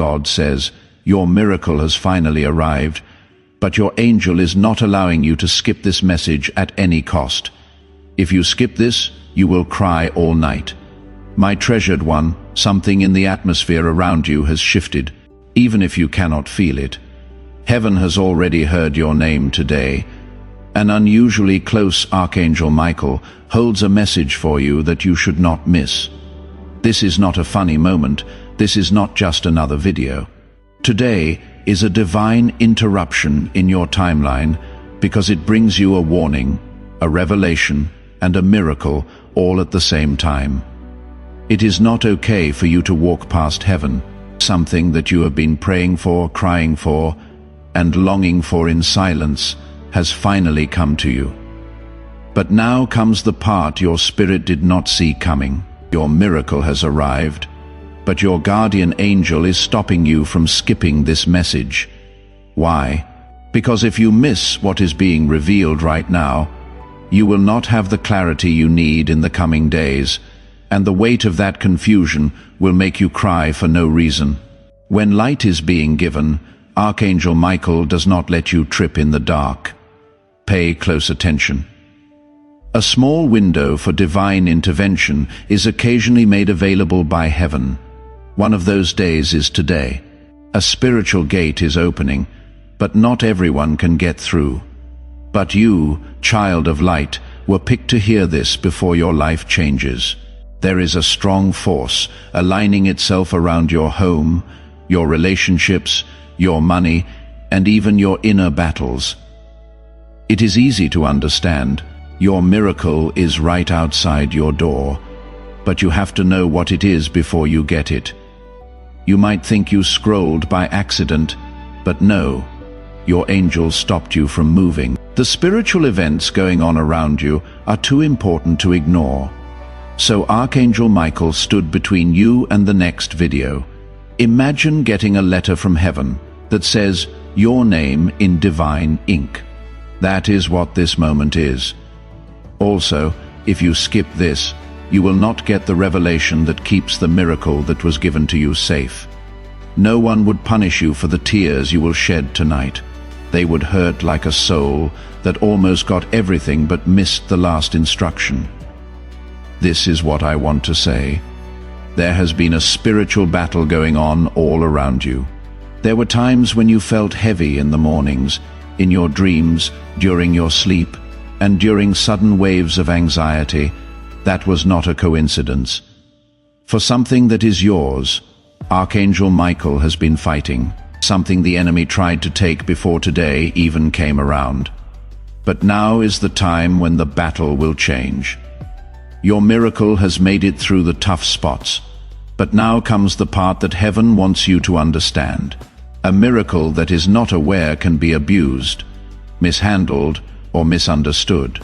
God says, your miracle has finally arrived, but your angel is not allowing you to skip this message at any cost. If you skip this, you will cry all night. My treasured one, something in the atmosphere around you has shifted, even if you cannot feel it. Heaven has already heard your name today. An unusually close Archangel Michael holds a message for you that you should not miss. This is not a funny moment. This is not just another video. Today is a divine interruption in your timeline because it brings you a warning, a revelation, and a miracle all at the same time. It is not okay for you to walk past heaven, something that you have been praying for, crying for, and longing for in silence has finally come to you. But now comes the part your spirit did not see coming. Your miracle has arrived, but your guardian angel is stopping you from skipping this message. Why? Because if you miss what is being revealed right now, you will not have the clarity you need in the coming days, and the weight of that confusion will make you cry for no reason. When light is being given, Archangel Michael does not let you trip in the dark. Pay close attention. A small window for divine intervention is occasionally made available by heaven. One of those days is today. A spiritual gate is opening, but not everyone can get through. But you, child of light, were picked to hear this before your life changes. There is a strong force aligning itself around your home, your relationships, your money, and even your inner battles. It is easy to understand. Your miracle is right outside your door, but you have to know what it is before you get it. You might think you scrolled by accident, but no, your angel stopped you from moving. The spiritual events going on around you are too important to ignore. So Archangel Michael stood between you and the next video. Imagine getting a letter from heaven that says your name in divine ink. That is what this moment is. Also, if you skip this, you will not get the revelation that keeps the miracle that was given to you safe. No one would punish you for the tears you will shed tonight. They would hurt like a soul that almost got everything but missed the last instruction. This is what I want to say. There has been a spiritual battle going on all around you. There were times when you felt heavy in the mornings, in your dreams, during your sleep, and during sudden waves of anxiety. That was not a coincidence. For something that is yours, Archangel Michael has been fighting, something the enemy tried to take before today even came around. But now is the time when the battle will change. Your miracle has made it through the tough spots, but now comes the part that heaven wants you to understand. A miracle that is not aware can be abused, mishandled, or misunderstood.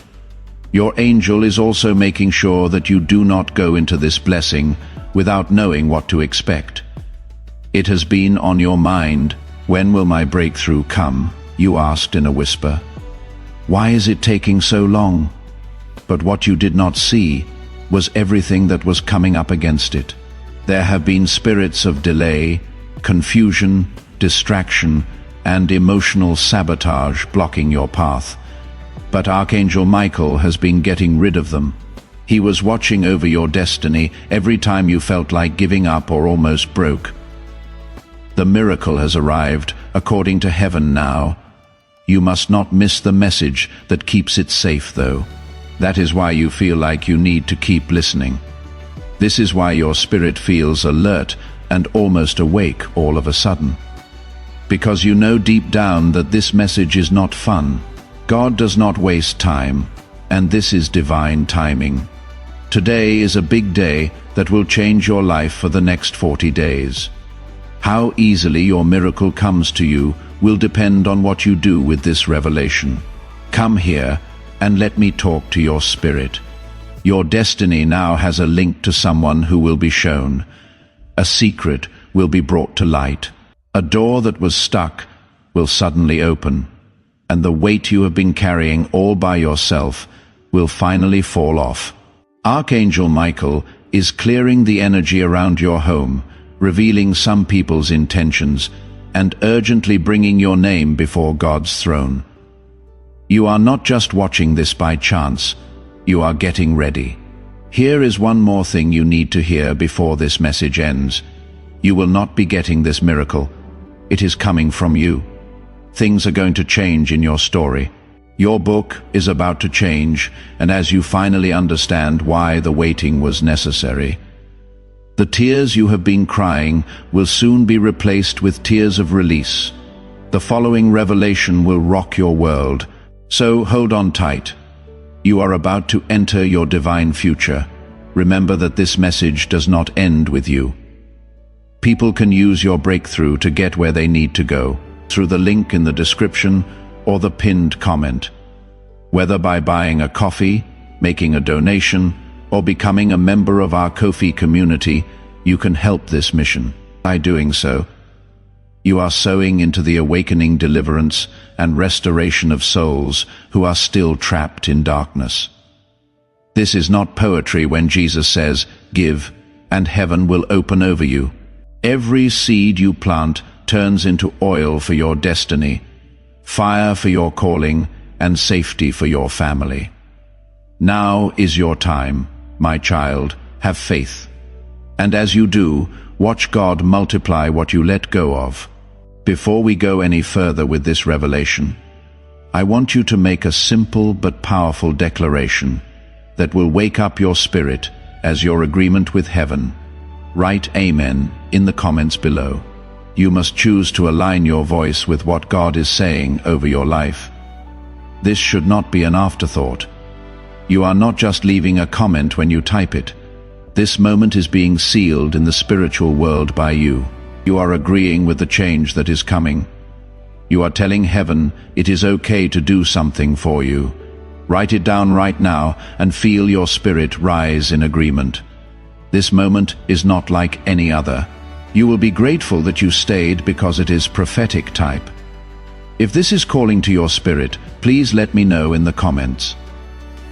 Your angel is also making sure that you do not go into this blessing without knowing what to expect. It has been on your mind. When will my breakthrough come? You asked in a whisper. Why is it taking so long? But what you did not see was everything that was coming up against it. There have been spirits of delay, confusion, distraction, and emotional sabotage blocking your path. But Archangel Michael has been getting rid of them. He was watching over your destiny every time you felt like giving up or almost broke. The miracle has arrived, according to heaven now. You must not miss the message that keeps it safe, though. That is why you feel like you need to keep listening. This is why your spirit feels alert and almost awake all of a sudden. Because you know deep down that this message is not fun. God does not waste time, and this is divine timing. Today is a big day that will change your life for the next 40 days. How easily your miracle comes to you will depend on what you do with this revelation. Come here and let me talk to your spirit. Your destiny now has a link to someone who will be shown. A secret will be brought to light. A door that was stuck will suddenly open, and the weight you have been carrying all by yourself will finally fall off. Archangel Michael is clearing the energy around your home, revealing some people's intentions, and urgently bringing your name before God's throne. You are not just watching this by chance, you are getting ready. Here is one more thing you need to hear before this message ends. You will not be getting this miracle. It is coming from you. Things are going to change in your story. Your book is about to change, and as you finally understand why the waiting was necessary, the tears you have been crying will soon be replaced with tears of release. The following revelation will rock your world, so hold on tight. You are about to enter your divine future. Remember that this message does not end with you. People can use your breakthrough to get where they need to go, through the link in the description or the pinned comment. Whether by buying a coffee, making a donation, or becoming a member of our Ko-fi community, you can help this mission. By doing so, you are sowing into the awakening, deliverance, and restoration of souls who are still trapped in darkness. This is not poetry when Jesus says, "Give, and heaven will open over you." Every seed you plant turns into oil for your destiny, fire for your calling, and safety for your family. Now is your time, my child. Have faith. And as you do, watch God multiply what you let go of. Before we go any further with this revelation, I want you to make a simple but powerful declaration that will wake up your spirit as your agreement with heaven. Write Amen in the comments below. You must choose to align your voice with what God is saying over your life. This should not be an afterthought. You are not just leaving a comment when you type it. This moment is being sealed in the spiritual world by you. You are agreeing with the change that is coming. You are telling heaven it is okay to do something for you. Write it down right now and feel your spirit rise in agreement. This moment is not like any other. You will be grateful that you stayed because it is prophetic type. If this is calling to your spirit, please let me know in the comments.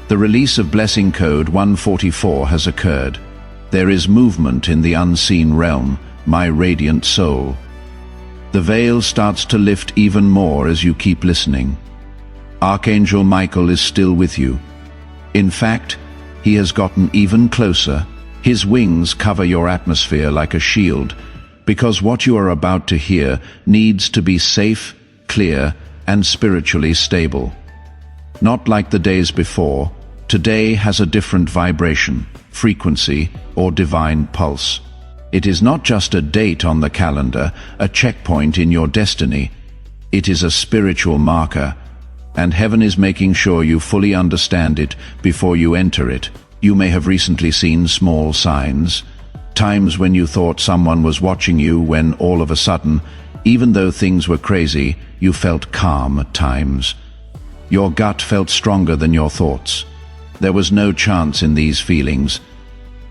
The release of Blessing Code 144 has occurred. There is movement in the unseen realm, my radiant soul. The veil starts to lift even more as you keep listening. Archangel Michael is still with you. In fact, he has gotten even closer. His wings cover your atmosphere like a shield, because what you are about to hear needs to be safe, clear, and spiritually stable. Not like the days before, today has a different vibration, frequency, or divine pulse. It is not just a date on the calendar, a checkpoint in your destiny. It is a spiritual marker, and heaven is making sure you fully understand it before you enter it. You may have recently seen small signs, times when you thought someone was watching you, when all of a sudden, even though things were crazy, you felt calm at times. Your gut felt stronger than your thoughts. There was no chance in these feelings.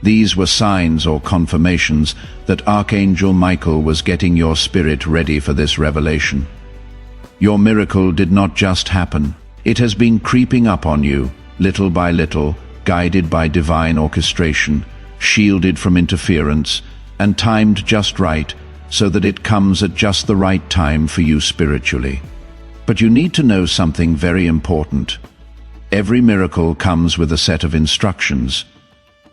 These were signs or confirmations that Archangel Michael was getting your spirit ready for this revelation. Your miracle did not just happen. It has been creeping up on you, little by little, guided by divine orchestration, shielded from interference, and timed just right so that it comes at just the right time for you spiritually. But you need to know something very important. Every miracle comes with a set of instructions.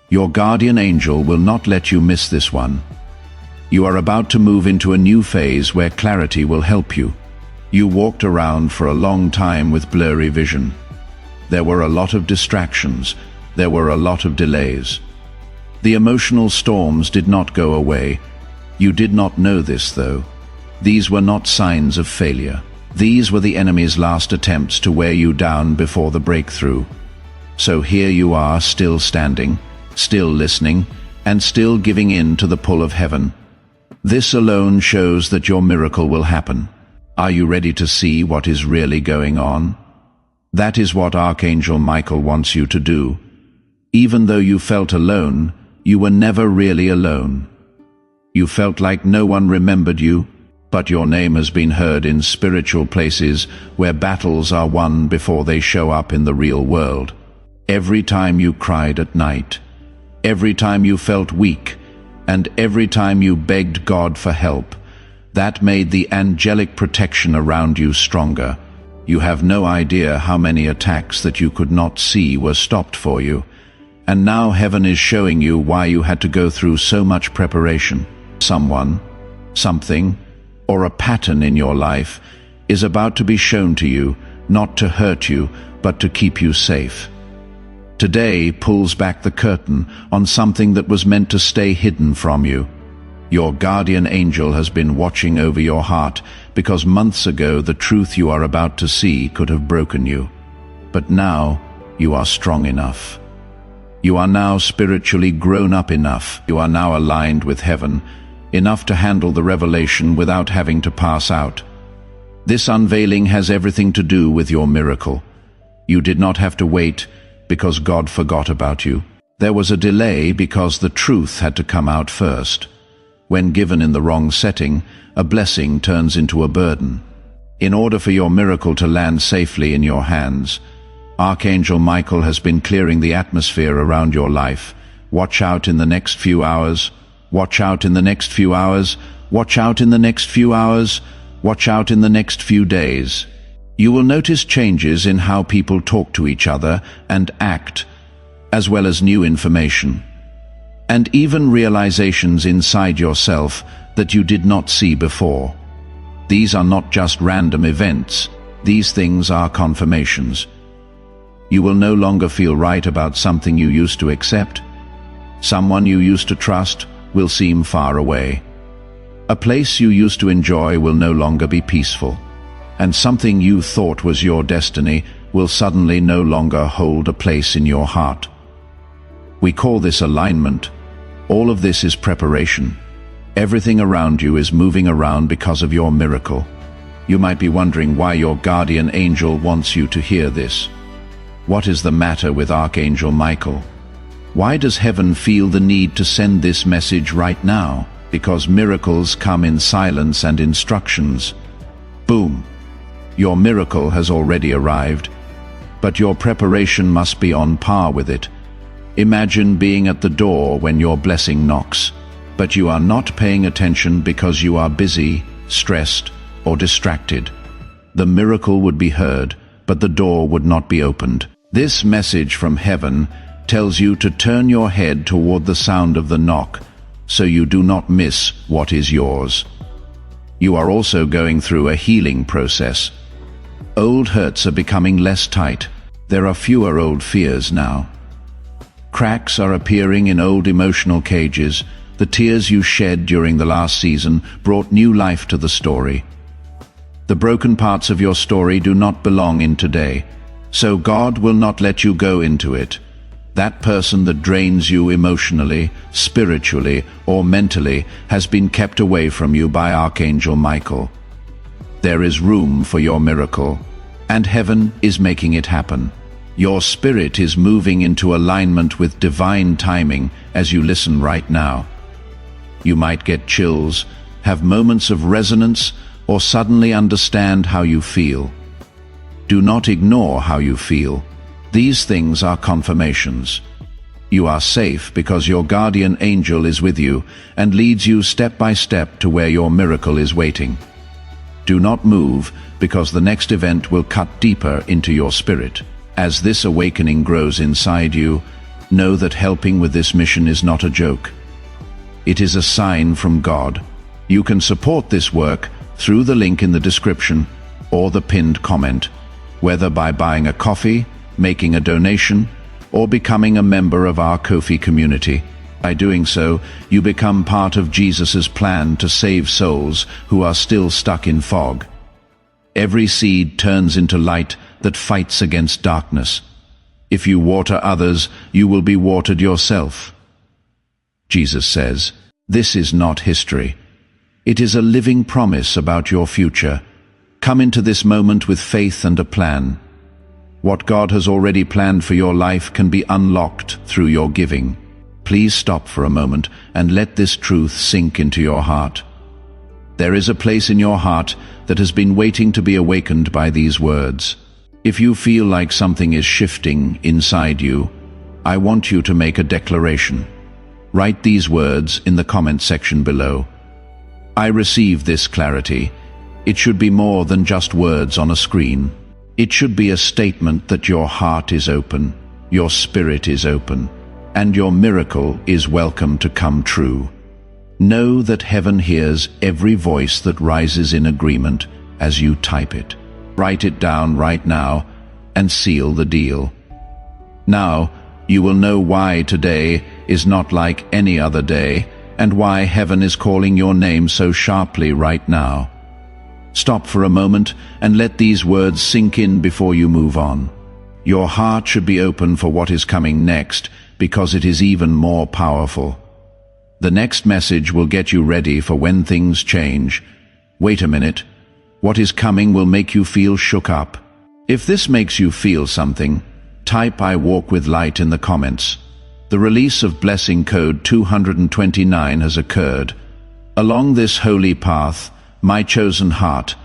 Your guardian angel will not let you miss this one. You are about to move into a new phase where clarity will help you. You walked around for a long time with blurry vision. There were a lot of distractions. There were a lot of delays. The emotional storms did not go away. You did not know this, though. These were not signs of failure. These were the enemy's last attempts to wear you down before the breakthrough. So here you are, still standing, still listening, and still giving in to the pull of heaven. This alone shows that your miracle will happen. Are you ready to see what is really going on? That is what Archangel Michael wants you to do. Even though you felt alone, you were never really alone. You felt like no one remembered you, but your name has been heard in spiritual places where battles are won before they show up in the real world. Every time you cried at night, every time you felt weak, and every time you begged God for help, that made the angelic protection around you stronger. You have no idea how many attacks that you could not see were stopped for you. And now heaven is showing you why you had to go through so much preparation. Someone, something, or a pattern in your life is about to be shown to you, not to hurt you, but to keep you safe. Today pulls back the curtain on something that was meant to stay hidden from you. Your guardian angel has been watching over your heart because months ago the truth you are about to see could have broken you. But now you are strong enough. You are now spiritually grown up enough. You are now aligned with heaven, enough to handle the revelation without having to pass out. This unveiling has everything to do with your miracle. You did not have to wait because God forgot about you. There was a delay because the truth had to come out first. When given in the wrong setting, a blessing turns into a burden. In order for your miracle to land safely in your hands, Archangel Michael has been clearing the atmosphere around your life. Watch out in the next few hours. Watch out in the next few hours. Watch out in the next few hours. Watch out in the next few days. You will notice changes in how people talk to each other and act, as well as new information, and even realizations inside yourself that you did not see before. These are not just random events. These things are confirmations. You will no longer feel right about something you used to accept. Someone you used to trust will seem far away. A place you used to enjoy will no longer be peaceful. And something you thought was your destiny will suddenly no longer hold a place in your heart. We call this alignment. All of this is preparation. Everything around you is moving around because of your miracle. You might be wondering why your guardian angel wants you to hear this. What is the matter with Archangel Michael? Why does heaven feel the need to send this message right now? Because miracles come in silence and instructions. Boom! Your miracle has already arrived, but your preparation must be on par with it. Imagine being at the door when your blessing knocks, but you are not paying attention because you are busy, stressed, or distracted. The miracle would be heard, but the door would not be opened. This message from heaven tells you to turn your head toward the sound of the knock, so you do not miss what is yours. You are also going through a healing process. Old hurts are becoming less tight. There are fewer old fears now. Cracks are appearing in old emotional cages. The tears you shed during the last season brought new life to the story. The broken parts of your story do not belong in today, so God will not let you go into it. That person that drains you emotionally, spiritually, or mentally has been kept away from you by Archangel Michael. There is room for your miracle, and heaven is making it happen. Your spirit is moving into alignment with divine timing as you listen right now. You might get chills, have moments of resonance, or suddenly understand how you feel. Do not ignore how you feel. These things are confirmations. You are safe because your guardian angel is with you and leads you step by step to where your miracle is waiting. Do not move because the next event will cut deeper into your spirit. As this awakening grows inside you, know that helping with this mission is not a joke. It is a sign from God. You can support this work through the link in the description or the pinned comment, whether by buying a coffee, making a donation, or becoming a member of our Ko-fi community. By doing so, you become part of Jesus' plan to save souls who are still stuck in fog. Every seed turns into light that fights against darkness. If you water others, you will be watered yourself. Jesus says, this is not history. It is a living promise about your future. Come into this moment with faith and a plan. What God has already planned for your life can be unlocked through your giving. Please stop for a moment and let this truth sink into your heart. There is a place in your heart that has been waiting to be awakened by these words. If you feel like something is shifting inside you, I want you to make a declaration. write these words in the comment section below. I receive this clarity. It should be more than just words on a screen. It should be a statement that your heart is open, your spirit is open, and your miracle is welcome to come true. Know that heaven hears every voice that rises in agreement as you type it. Write it down right now and seal the deal. Now, you will know why today is not like any other day, and why heaven is calling your name so sharply right now. Stop for a moment and let these words sink in before you move on. Your heart should be open for what is coming next, because it is even more powerful. The next message will get you ready for when things change. Wait a minute. What is coming will make you feel shook up. If this makes you feel something, type "I walk with light" in the comments. The release of blessing code 229 has occurred. Along this holy path, my chosen heart,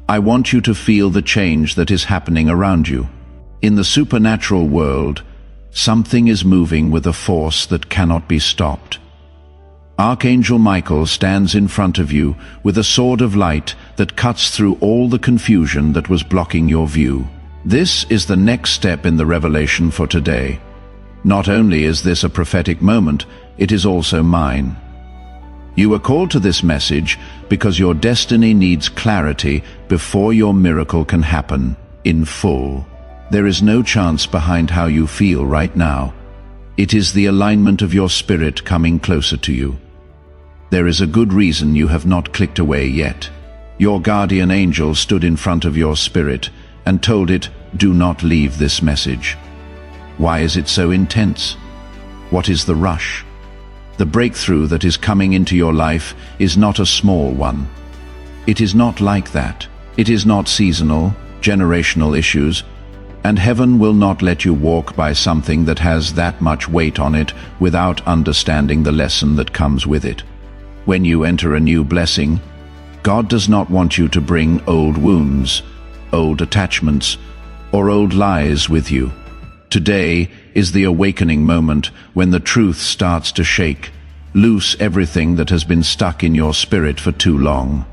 I want you to feel the change that is happening around you. In the supernatural world, something is moving with a force that cannot be stopped. Archangel Michael stands in front of you with a sword of light that cuts through all the confusion that was blocking your view. This is the next step in the revelation for today. Not only is this a prophetic moment, it is also mine. You were called to this message because your destiny needs clarity before your miracle can happen in full. There is no chance behind how you feel right now. It is the alignment of your spirit coming closer to you. There is a good reason you have not clicked away yet. Your guardian angel stood in front of your spirit and told it, "Do not leave this message." Why is it so intense? What is the rush? The breakthrough that is coming into your life is not a small one. It is not like that. It is not seasonal, generational issues, and heaven will not let you walk by something that has that much weight on it without understanding the lesson that comes with it. When you enter a new blessing, God does not want you to bring old wounds, old attachments, or old lies with you. Today is the awakening moment when the truth starts to shake. Loose everything that has been stuck in your spirit for too long.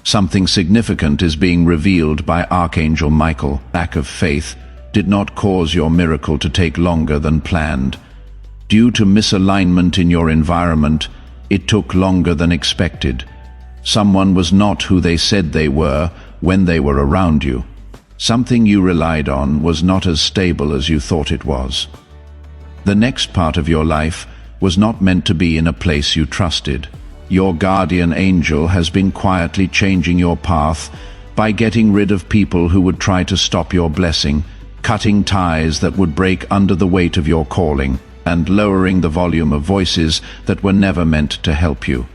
Something significant is being revealed by Archangel Michael. Lack of faith did not cause your miracle to take longer than planned. Due to misalignment in your environment, it took longer than expected. Someone was not who they said they were when they were around you. Something you relied on was not as stable as you thought it was. The next part of your life was not meant to be in a place you trusted. Your guardian angel has been quietly changing your path by getting rid of people who would try to stop your blessing, cutting ties that would break under the weight of your calling, and lowering the volume of voices that were never meant to help you.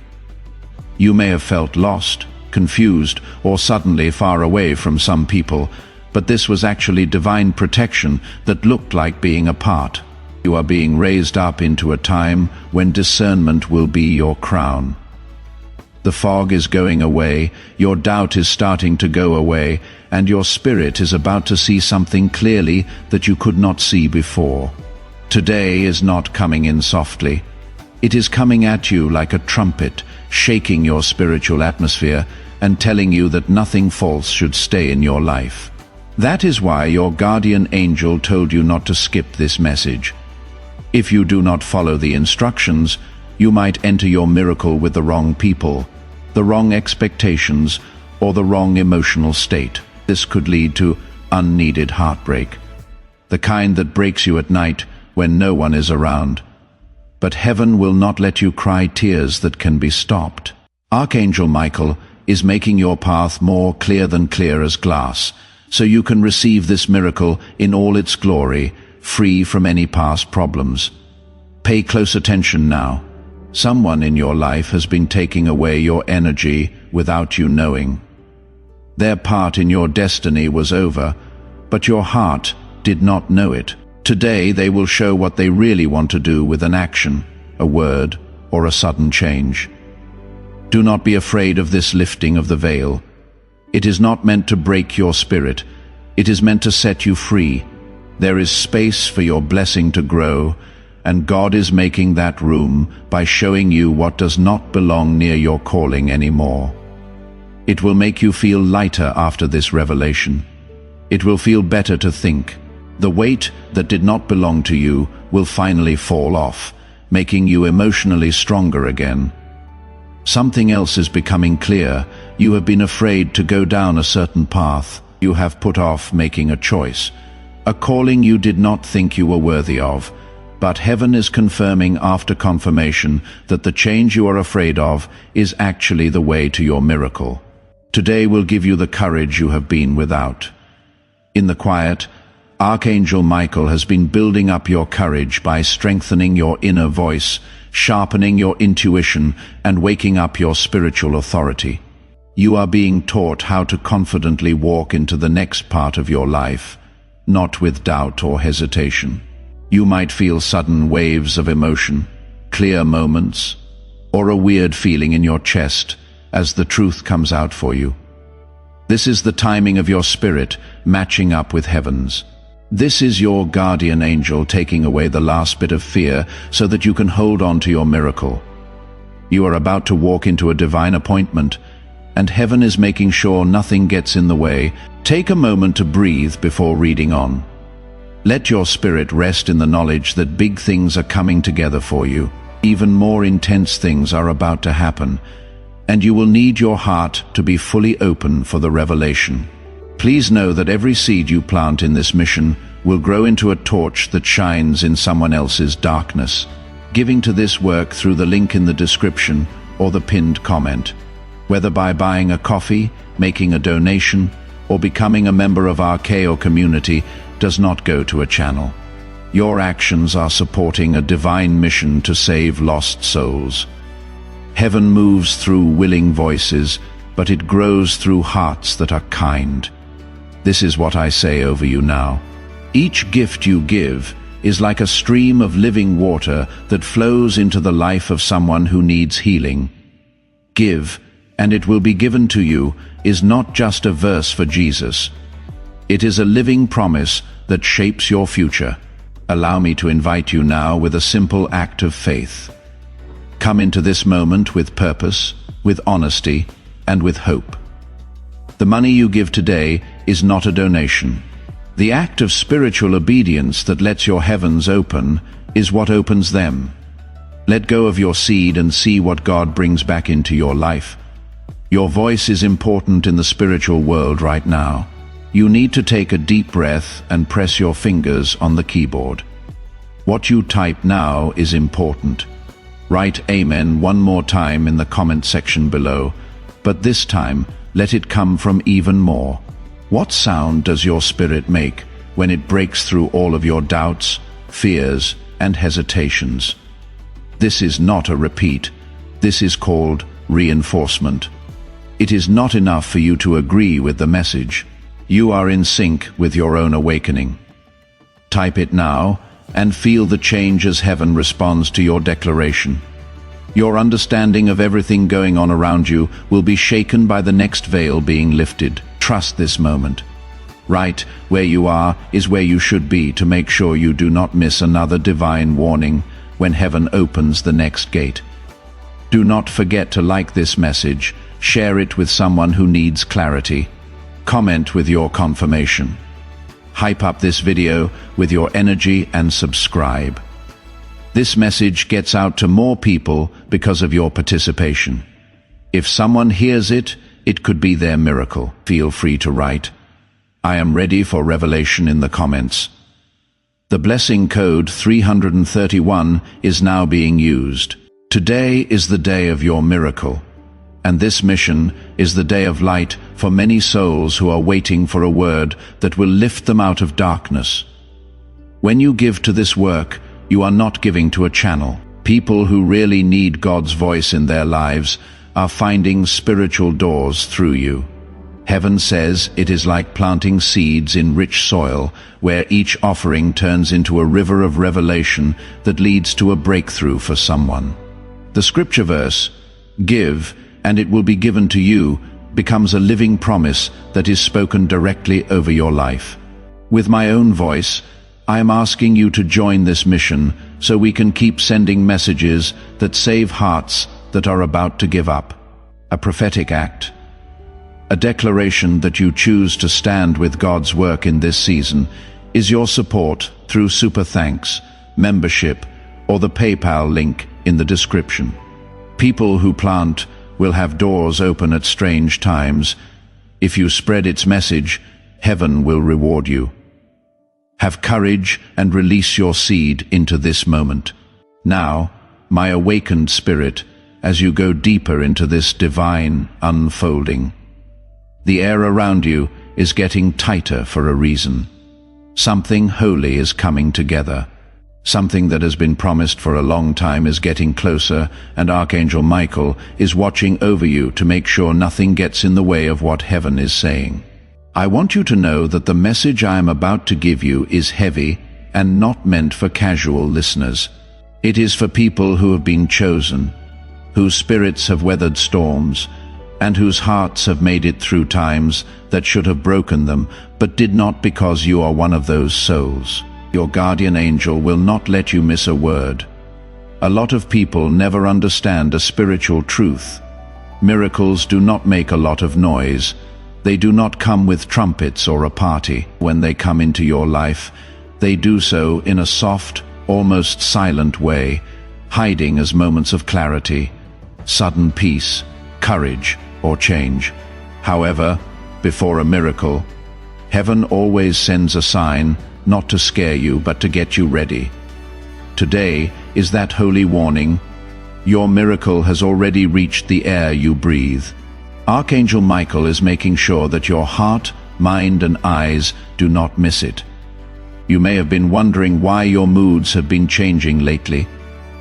You may have felt lost, confused, or suddenly far away from some people, but this was actually divine protection that looked like being apart. You are being raised up into a time when discernment will be your crown. The fog is going away, your doubt is starting to go away, and your spirit is about to see something clearly that you could not see before. Today is not coming in softly. It is coming at you like a trumpet, shaking your spiritual atmosphere and telling you that nothing false should stay in your life. That is why your guardian angel told you not to skip this message. If you do not follow the instructions, you might enter your miracle with the wrong people, the wrong expectations, or the wrong emotional state. This could lead to unneeded heartbreak, the kind that breaks you at night when no one is around. But heaven will not let you cry tears that can be stopped. Archangel Michael is making your path more clear than clear as glass, so you can receive this miracle in all its glory, free from any past problems. Pay close attention now. Someone in your life has been taking away your energy without you knowing. Their part in your destiny was over, but your heart did not know it. Today they will show what they really want to do with an action, a word, or a sudden change. Do not be afraid of this lifting of the veil. It is not meant to break your spirit. It is meant to set you free. There is space for your blessing to grow, and God is making that room by showing you what does not belong near your calling anymore. It will make you feel lighter after this revelation. It will feel better to think. The weight that did not belong to you will finally fall off, making you emotionally stronger again. Something else is becoming clear. You have been afraid to go down a certain path. You have put off making a choice, a calling you did not think you were worthy of. But heaven is confirming after confirmation that the change you are afraid of is actually the way to your miracle. Today will give you the courage you have been without. In the quiet, Archangel Michael has been building up your courage by strengthening your inner voice, sharpening your intuition, and waking up your spiritual authority. You are being taught how to confidently walk into the next part of your life, not with doubt or hesitation. You might feel sudden waves of emotion, clear moments, or a weird feeling in your chest as the truth comes out for you. This is the timing of your spirit matching up with heaven's. This is your guardian angel taking away the last bit of fear so that you can hold on to your miracle. You are about to walk into a divine appointment, and heaven is making sure nothing gets in the way. Take a moment to breathe before reading on. Let your spirit rest in the knowledge that big things are coming together for you. Even more intense things are about to happen, and you will need your heart to be fully open for the revelation. Please know that every seed you plant in this mission will grow into a torch that shines in someone else's darkness. Giving to this work through the link in the description or the pinned comment. Whether by buying a coffee, making a donation, or becoming a member of our KO community does not go to a channel. Your actions are supporting a divine mission to save lost souls. Heaven moves through willing voices, but it grows through hearts that are kind. This is what I say over you now. Each gift you give is like a stream of living water that flows into the life of someone who needs healing. Give, and it will be given to you is not just a verse for Jesus. It is a living promise that shapes your future. Allow me to invite you now with a simple act of faith. Come into this moment with purpose, with honesty, and with hope. The money you give today is not a donation. The act of spiritual obedience that lets your heavens open is what opens them. Let go of your seed and see what God brings back into your life. Your voice is important in the spiritual world right now. You need to take a deep breath and press your fingers on the keyboard. What you type now is important. Write Amen one more time in the comment section below, but this time let it come from even more. What sound does your spirit make when it breaks through all of your doubts, fears, and hesitations? This is not a repeat. This is called reinforcement. It is not enough for you to agree with the message. You are in sync with your own awakening. Type it now and feel the change as heaven responds to your declaration. Your understanding of everything going on around you will be shaken by the next veil being lifted. Trust this moment. Right where you are is where you should be to make sure you do not miss another divine warning when heaven opens the next gate. Do not forget to like this message, share it with someone who needs clarity. Comment with your confirmation. Hype up this video with your energy and subscribe. This message gets out to more people because of your participation. If someone hears it, it could be their miracle. Feel free to write, "I am ready for revelation" in the comments. The blessing code 331 is now being used. Today is the day of your miracle. And this mission is the day of light for many souls who are waiting for a word that will lift them out of darkness. When you give to this work, you are not giving to a channel. People who really need God's voice in their lives are finding spiritual doors through you. Heaven says it is like planting seeds in rich soil, where each offering turns into a river of revelation that leads to a breakthrough for someone. The scripture verse, "Give, and it will be given to you," becomes a living promise that is spoken directly over your life. With my own voice, I am asking you to join this mission so we can keep sending messages that save hearts that are about to give up. A prophetic act. A declaration that you choose to stand with God's work in this season is your support through Super Thanks, membership, or the PayPal link in the description. People who plant will have doors open at strange times. If you spread its message, heaven will reward you. Have courage and release your seed into this moment. Now, my awakened spirit, as you go deeper into this divine unfolding. The air around you is getting tighter for a reason. Something holy is coming together. Something that has been promised for a long time is getting closer, and Archangel Michael is watching over you to make sure nothing gets in the way of what heaven is saying. I want you to know that the message I am about to give you is heavy and not meant for casual listeners. It is for people who have been chosen, whose spirits have weathered storms, and whose hearts have made it through times that should have broken them, but did not, because you are one of those souls. Your guardian angel will not let you miss a word. A lot of people never understand a spiritual truth. Miracles do not make a lot of noise. They do not come with trumpets or a party. When they come into your life, they do so in a soft, almost silent way, hiding as moments of clarity, sudden peace, courage, or change. However, before a miracle, heaven always sends a sign, not to scare you but to get you ready. Today is that holy warning. Your miracle has already reached the air you breathe. Archangel Michael is making sure that your heart, mind, and eyes do not miss it. You may have been wondering why your moods have been changing lately.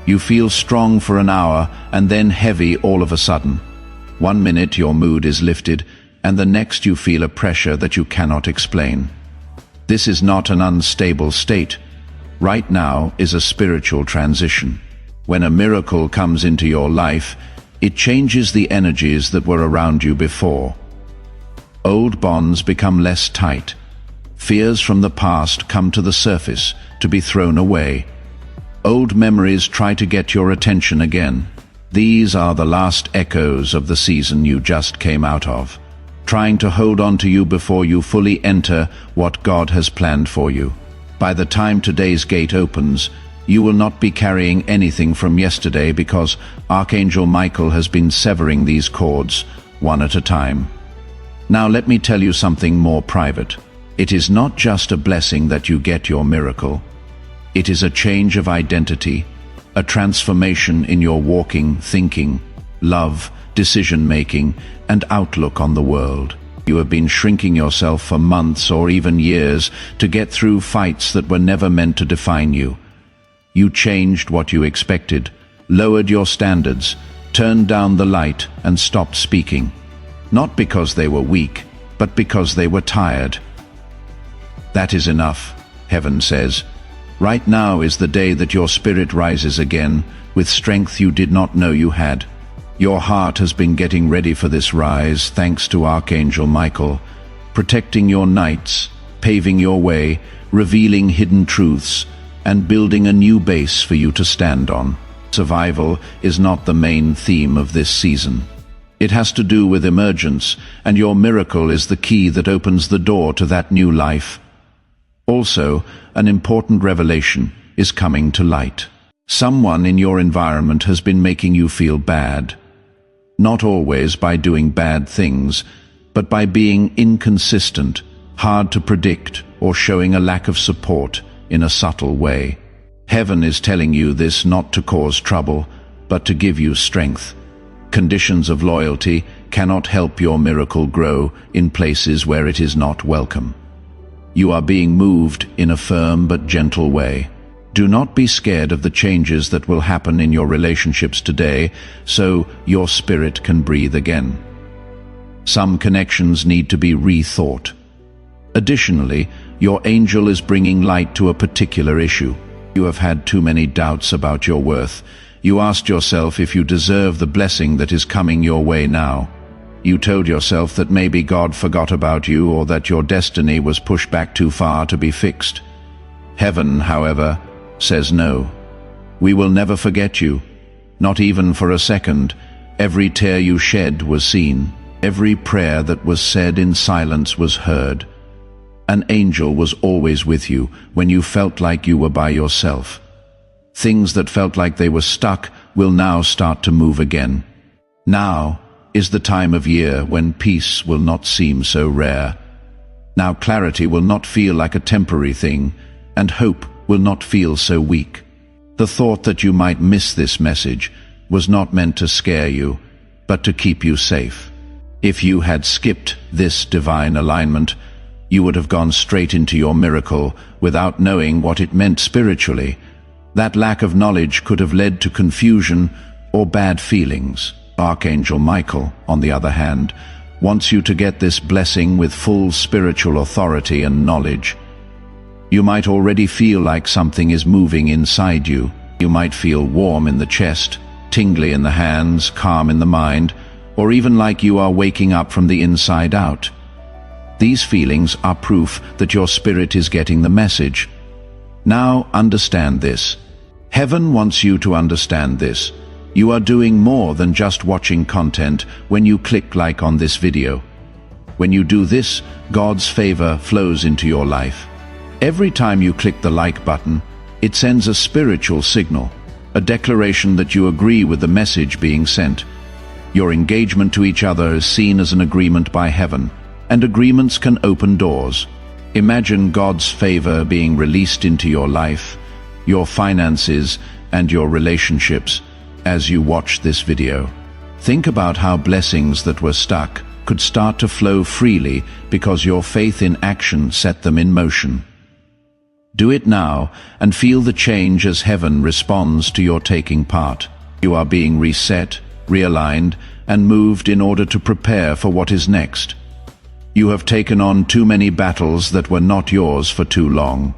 You feel strong for an hour and then heavy all of a sudden. 1 minute your mood is lifted, and the next you feel a pressure that you cannot explain. This is not an unstable state. Right now is a spiritual transition. When a miracle comes into your life, it changes the energies that were around you before. Old bonds become less tight. Fears from the past come to the surface to be thrown away. Old memories try to get your attention again. These are the last echoes of the season you just came out of, trying to hold on to you before you fully enter what God has planned for you. By the time today's gate opens, you will not be carrying anything from yesterday, because Archangel Michael has been severing these cords one at a time. Now let me tell you something more private. It is not just a blessing that you get your miracle. It is a change of identity, a transformation in your walking, thinking, love, decision-making, and outlook on the world. You have been shrinking yourself for months or even years to get through fights that were never meant to define you. You changed what you expected, lowered your standards, turned down the light, and stopped speaking. Not because they were weak, but because they were tired. That is enough, heaven says. Right now is the day that your spirit rises again, with strength you did not know you had. Your heart has been getting ready for this rise, thanks to Archangel Michael, protecting your nights, paving your way, revealing hidden truths, and building a new base for you to stand on. Survival is not the main theme of this season. It has to do with emergence, and your miracle is the key that opens the door to that new life. Also, an important revelation is coming to light. Someone in your environment has been making you feel bad. Not always by doing bad things, but by being inconsistent, hard to predict, or showing a lack of support in a subtle way. Heaven is telling you this not to cause trouble, but to give you strength. Conditions of loyalty cannot help your miracle grow in places where it is not welcome. You are being moved in a firm but gentle way. Do not be scared of the changes that will happen in your relationships today, so your spirit can breathe again. Some connections need to be rethought. Additionally, your angel is bringing light to a particular issue. You have had too many doubts about your worth. You asked yourself if you deserve the blessing that is coming your way now. You told yourself that maybe God forgot about you, or that your destiny was pushed back too far to be fixed. Heaven, however, says no. We will never forget you, not even for a second. Every tear you shed was seen. Every prayer that was said in silence was heard. An angel was always with you when you felt like you were by yourself. Things that felt like they were stuck will now start to move again. Now is the time of year when peace will not seem so rare. Now clarity will not feel like a temporary thing, and hope will not feel so weak. The thought that you might miss this message was not meant to scare you, but to keep you safe. If you had skipped this divine alignment, you would have gone straight into your miracle without knowing what it meant spiritually. That lack of knowledge could have led to confusion or bad feelings. Archangel Michael, on the other hand, wants you to get this blessing with full spiritual authority and knowledge. You might already feel like something is moving inside you. You might feel warm in the chest, tingly in the hands, calm in the mind, or even like you are waking up from the inside out. These feelings are proof that your spirit is getting the message. Now understand this. Heaven wants you to understand this. You are doing more than just watching content when you click like on this video. When you do this, God's favor flows into your life. Every time you click the like button, it sends a spiritual signal, a declaration that you agree with the message being sent. Your engagement to each other is seen as an agreement by heaven, and agreements can open doors. Imagine God's favor being released into your life, your finances, and your relationships as you watch this video. Think about how blessings that were stuck could start to flow freely because your faith in action set them in motion. Do it now and feel the change as heaven responds to your taking part. You are being reset, realigned, and moved in order to prepare for what is next. You have taken on too many battles that were not yours for too long.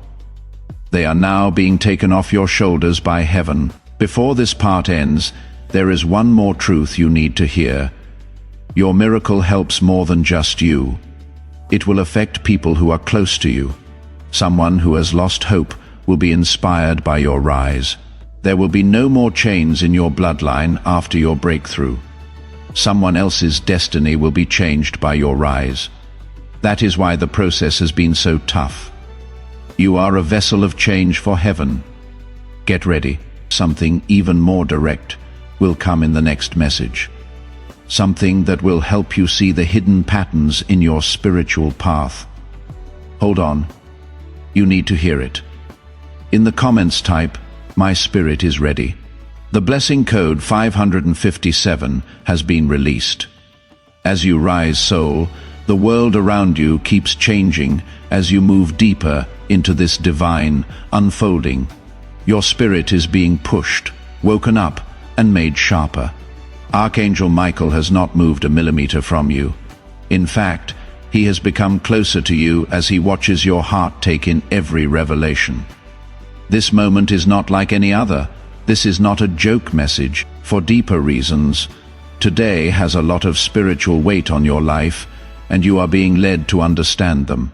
They are now being taken off your shoulders by heaven. Before this part ends, there is one more truth you need to hear. Your miracle helps more than just you. It will affect people who are close to you. Someone who has lost hope will be inspired by your rise. There will be no more chains in your bloodline after your breakthrough. Someone else's destiny will be changed by your rise. That is why the process has been so tough. You are a vessel of change for heaven. Get ready. Something even more direct will come in the next message. Something that will help you see the hidden patterns in your spiritual path. Hold on. You need to hear it. In the comments type, "My spirit is ready." The blessing code 557 has been released. As you rise, soul, the world around you keeps changing as you move deeper into this divine unfolding. Your spirit is being pushed, woken up, and made sharper. Archangel Michael has not moved a millimeter from you. In fact, he has become closer to you as he watches your heart take in every revelation. This moment is not like any other. This is not a joke message for deeper reasons. Today has a lot of spiritual weight on your life, and you are being led to understand them.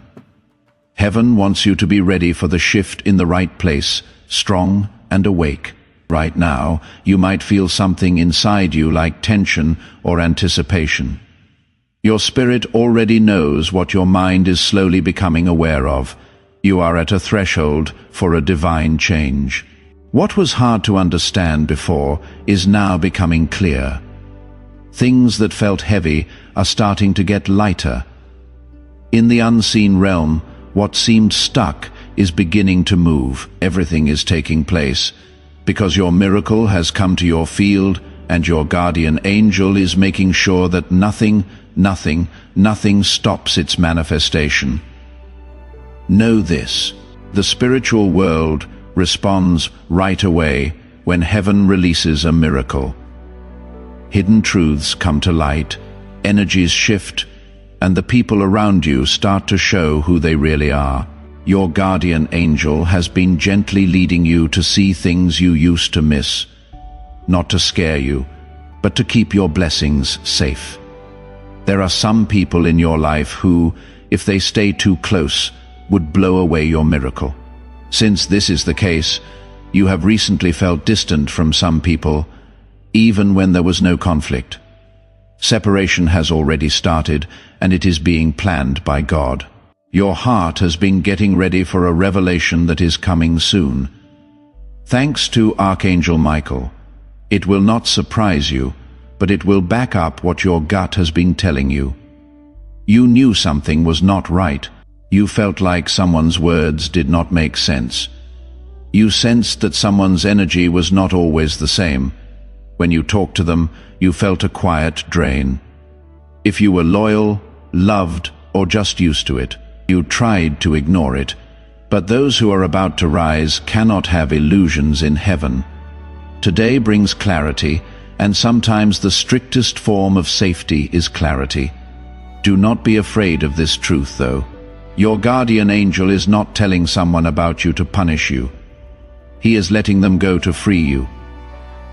Heaven wants you to be ready for the shift in the right place, strong and awake. Right now, you might feel something inside you like tension or anticipation. Your spirit already knows what your mind is slowly becoming aware of. You are at a threshold for a divine change. What was hard to understand before is now becoming clear. Things that felt heavy are starting to get lighter. In the unseen realm, what seemed stuck is beginning to move. Everything is taking place because your miracle has come to your field, and your guardian angel is making sure that nothing stops its manifestation. Know this: the spiritual world responds right away when heaven releases a miracle. Hidden truths come to light, energies shift, and the people around you start to show who they really are. Your guardian angel has been gently leading you to see things you used to miss, not to scare you, but to keep your blessings safe. There are some people in your life who, if they stay too close, would blow away your miracle. Since this is the case, You have recently felt distant from some people, even when there was no conflict. Separation has already started, and it is being planned by God. Your heart has been getting ready for a revelation that is coming soon. Thanks to Archangel Michael, it will not surprise you, but it will back up what your gut has been telling you. You knew something was not right. You felt like someone's words did not make sense. You sensed that someone's energy was not always the same. When you talked to them, you felt a quiet drain. If you were loyal, loved, or just used to it, you tried to ignore it. But those who are about to rise cannot have illusions in heaven. Today brings clarity, and sometimes the strictest form of safety is clarity. Do not be afraid of this truth, though. Your guardian angel is not telling someone about you to punish you. He is letting them go to free you.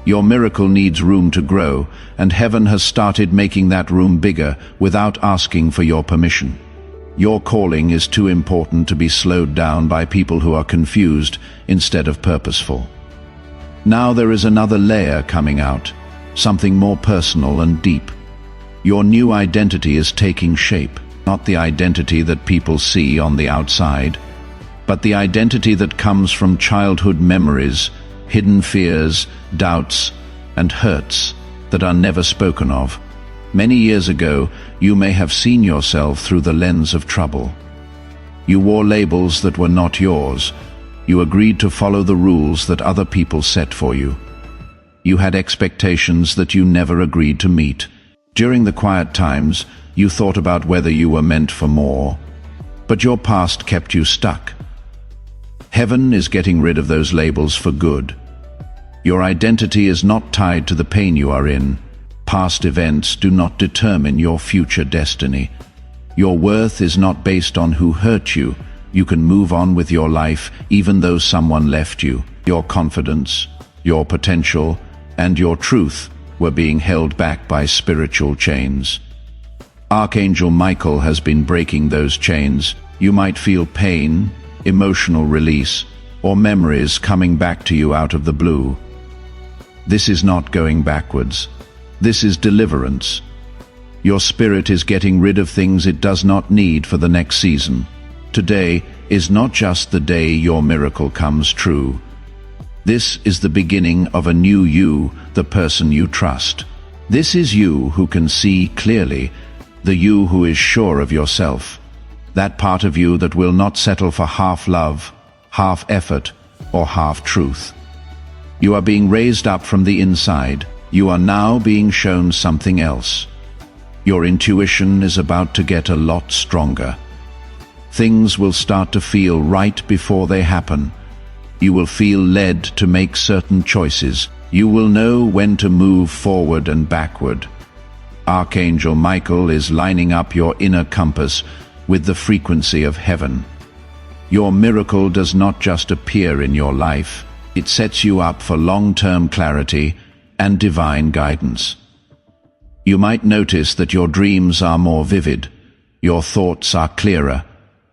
Your miracle needs room to grow, and heaven has started making that room bigger without asking for your permission. Your calling is too important to be slowed down by people who are confused instead of purposeful. Now there is another layer coming out, something more personal and deep. Your new identity is taking shape, not the identity that people see on the outside, but the identity that comes from childhood memories, hidden fears, doubts, and hurts that are never spoken of. Many years ago, you may have seen yourself through the lens of trouble. You wore labels that were not yours. You agreed to follow the rules that other people set for you. You had expectations that you never agreed to meet. During the quiet times, you thought about whether you were meant for more, but your past kept you stuck. Heaven is getting rid of those labels for good. Your identity is not tied to the pain you are in. Past events do not determine your future destiny. Your worth is not based on who hurt you. You can move on with your life even though someone left you. Your confidence, your potential, and your truth were being held back by spiritual chains. Archangel Michael has been breaking those chains. You might feel pain, emotional release, or memories coming back to you out of the blue. This is not going backwards. This is deliverance. Your spirit is getting rid of things it does not need for the next season. Today is not just the day your miracle comes true. This is the beginning of a new you, the person you trust. This is you who can see clearly, the you who is sure of yourself. That part of you that will not settle for half love, half effort, or half truth. You are being raised up from the inside. You are now being shown something else. Your intuition is about to get a lot stronger. Things will start to feel right before they happen. You will feel led to make certain choices. You will know when to move forward and backward. Archangel Michael is lining up your inner compass with the frequency of heaven. Your miracle does not just appear in your life. It sets you up for long-term clarity and divine guidance. You might notice that your dreams are more vivid, your thoughts are clearer,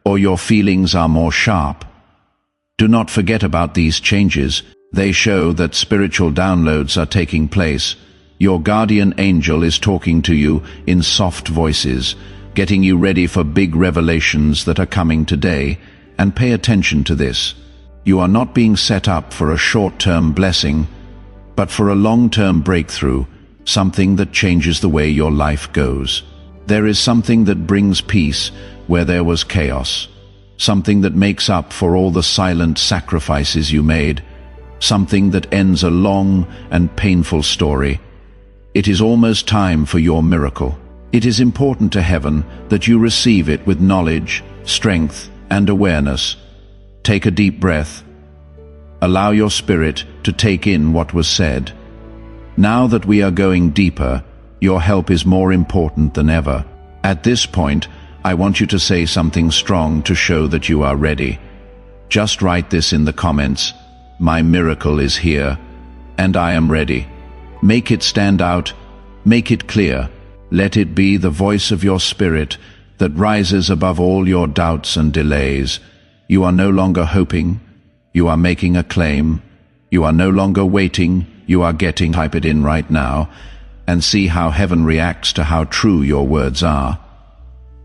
or your feelings are more sharp. Do not forget about these changes. They show that spiritual downloads are taking place. Your guardian angel is talking to you in soft voices, getting you ready for big revelations that are coming today. And pay attention to this. You are not being set up for a short-term blessing, but for a long-term breakthrough, something that changes the way your life goes. There is something that brings peace where there was chaos, something that makes up for all the silent sacrifices you made, something that ends a long and painful story. It is almost time for your miracle. It is important to heaven that you receive it with knowledge, strength, and awareness. Take a deep breath. Allow your spirit to take in what was said. Now that we are going deeper, your help is more important than ever. At this point, I want you to say something strong to show that you are ready. Just write this in the comments. My miracle is here, and I am ready. Make it stand out. Make it clear. Let it be the voice of your spirit that rises above all your doubts and delays. You are no longer hoping. You are making a claim. You are no longer waiting, you are getting. Type it in right now and see how heaven reacts to how true your words are.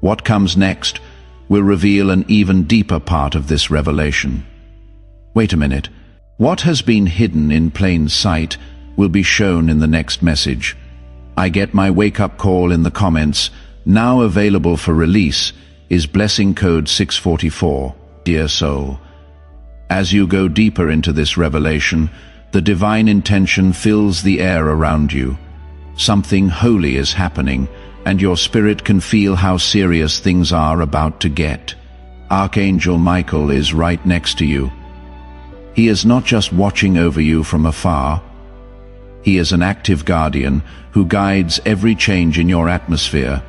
What comes next will reveal an even deeper part of this revelation. Wait a minute. What has been hidden in plain sight will be shown in the next message. I get my wake-up call in the comments. Now available for release is blessing code 644, dear soul. As you go deeper into this revelation, the divine intention fills the air around you. Something holy is happening, and your spirit can feel how serious things are about to get. Archangel Michael is right next to you. He is not just watching over you from afar. He is an active guardian who guides every change in your atmosphere.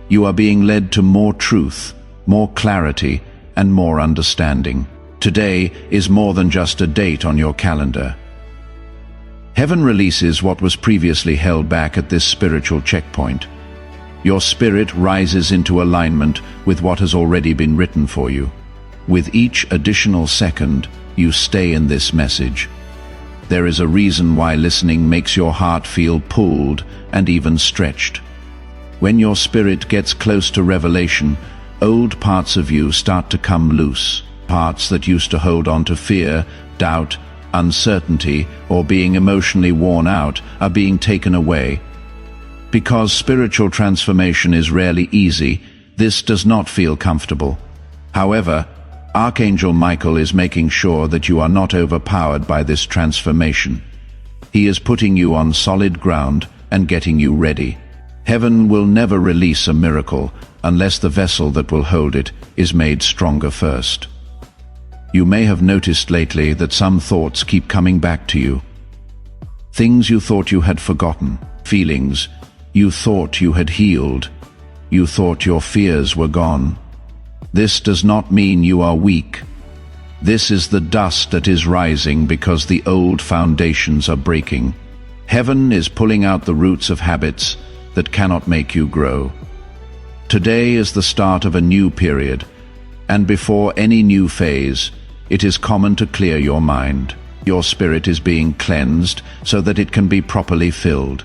You are being led to more truth, more clarity, and more understanding. Today is more than just a date on your calendar. Heaven releases what was previously held back at this spiritual checkpoint. Your spirit rises into alignment with what has already been written for you. With each additional second, you stay in this message. There is a reason why listening makes your heart feel pulled and even stretched. When your spirit gets close to revelation, old parts of you start to come loose. Parts that used to hold on to fear, doubt, uncertainty, or being emotionally worn out are being taken away. Because spiritual transformation is rarely easy, this does not feel comfortable. However, Archangel Michael is making sure that you are not overpowered by this transformation. He is putting you on solid ground and getting you ready. Heaven will never release a miracle unless the vessel that will hold it is made stronger first. You may have noticed lately that some thoughts keep coming back to you. Things you thought you had forgotten, feelings you thought you had healed, you thought your fears were gone. This does not mean you are weak. This is the dust that is rising because the old foundations are breaking. Heaven is pulling out the roots of habits that cannot make you grow. Today is the start of a new period, and before any new phase, it is common to clear your mind. Your spirit is being cleansed so that it can be properly filled.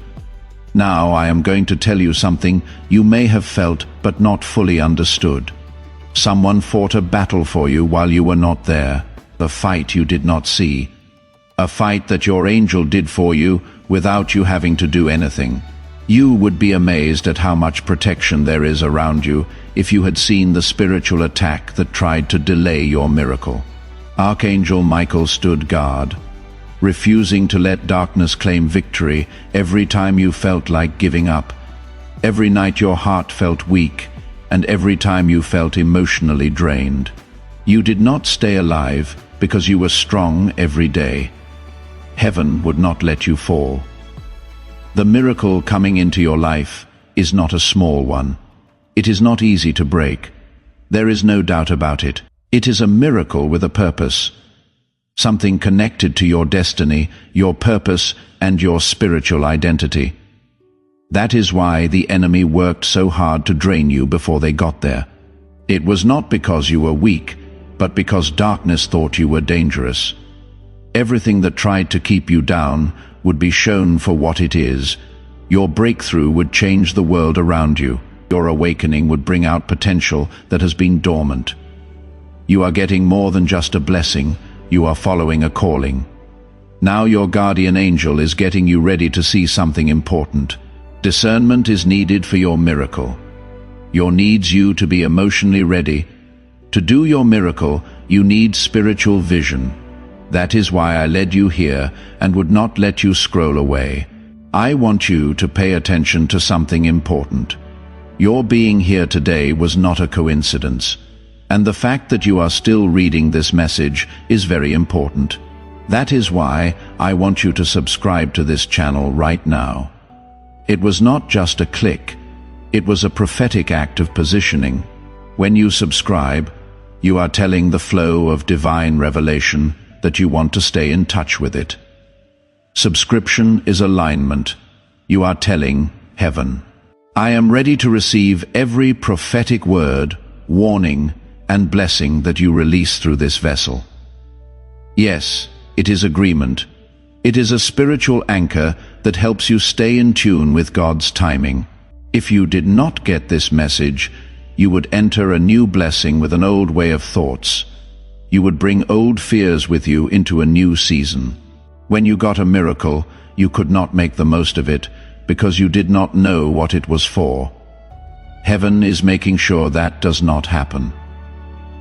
Now I am going to tell you something you may have felt but not fully understood. Someone fought a battle for you while you were not there, a fight you did not see, a fight that your angel did for you without you having to do anything. You would be amazed at how much protection there is around you if you had seen the spiritual attack that tried to delay your miracle. Archangel Michael stood guard, refusing to let darkness claim victory every time you felt like giving up, every night your heart felt weak, and every time you felt emotionally drained. You did not stay alive because you were strong every day. Heaven would not let you fall. The miracle coming into your life is not a small one. It is not easy to break. There is no doubt about it. It is a miracle with a purpose. Something connected to your destiny, your purpose, and your spiritual identity. That is why the enemy worked so hard to drain you before they got there. It was not because you were weak, but because darkness thought you were dangerous. Everything that tried to keep you down would be shown for what it is. Your breakthrough would change the world around you. Your awakening would bring out potential that has been dormant. You are getting more than just a blessing, you are following a calling. Now your guardian angel is getting you ready to see something important. Discernment is needed for your miracle. Your needs you to be emotionally ready. To do your miracle, you need spiritual vision. That is why I led you here and would not let you scroll away. I want you to pay attention to something important. Your being here today was not a coincidence, and the fact that you are still reading this message is very important. That is why I want you to subscribe to this channel right now. It was not just a click, it was a prophetic act of positioning. When you subscribe, you are telling the flow of divine revelation that you want to stay in touch with it. Subscription is alignment. You are telling heaven, I am ready to receive every prophetic word, warning, and blessing that you release through this vessel. Yes, It is agreement. It is a spiritual anchor that helps you stay in tune with God's timing. If you did not get this message, you would enter a new blessing with an old way of thoughts. You would bring old fears with you into a new season. When you got a miracle, you could not make the most of it because you did not know what it was for. Heaven is making sure that does not happen.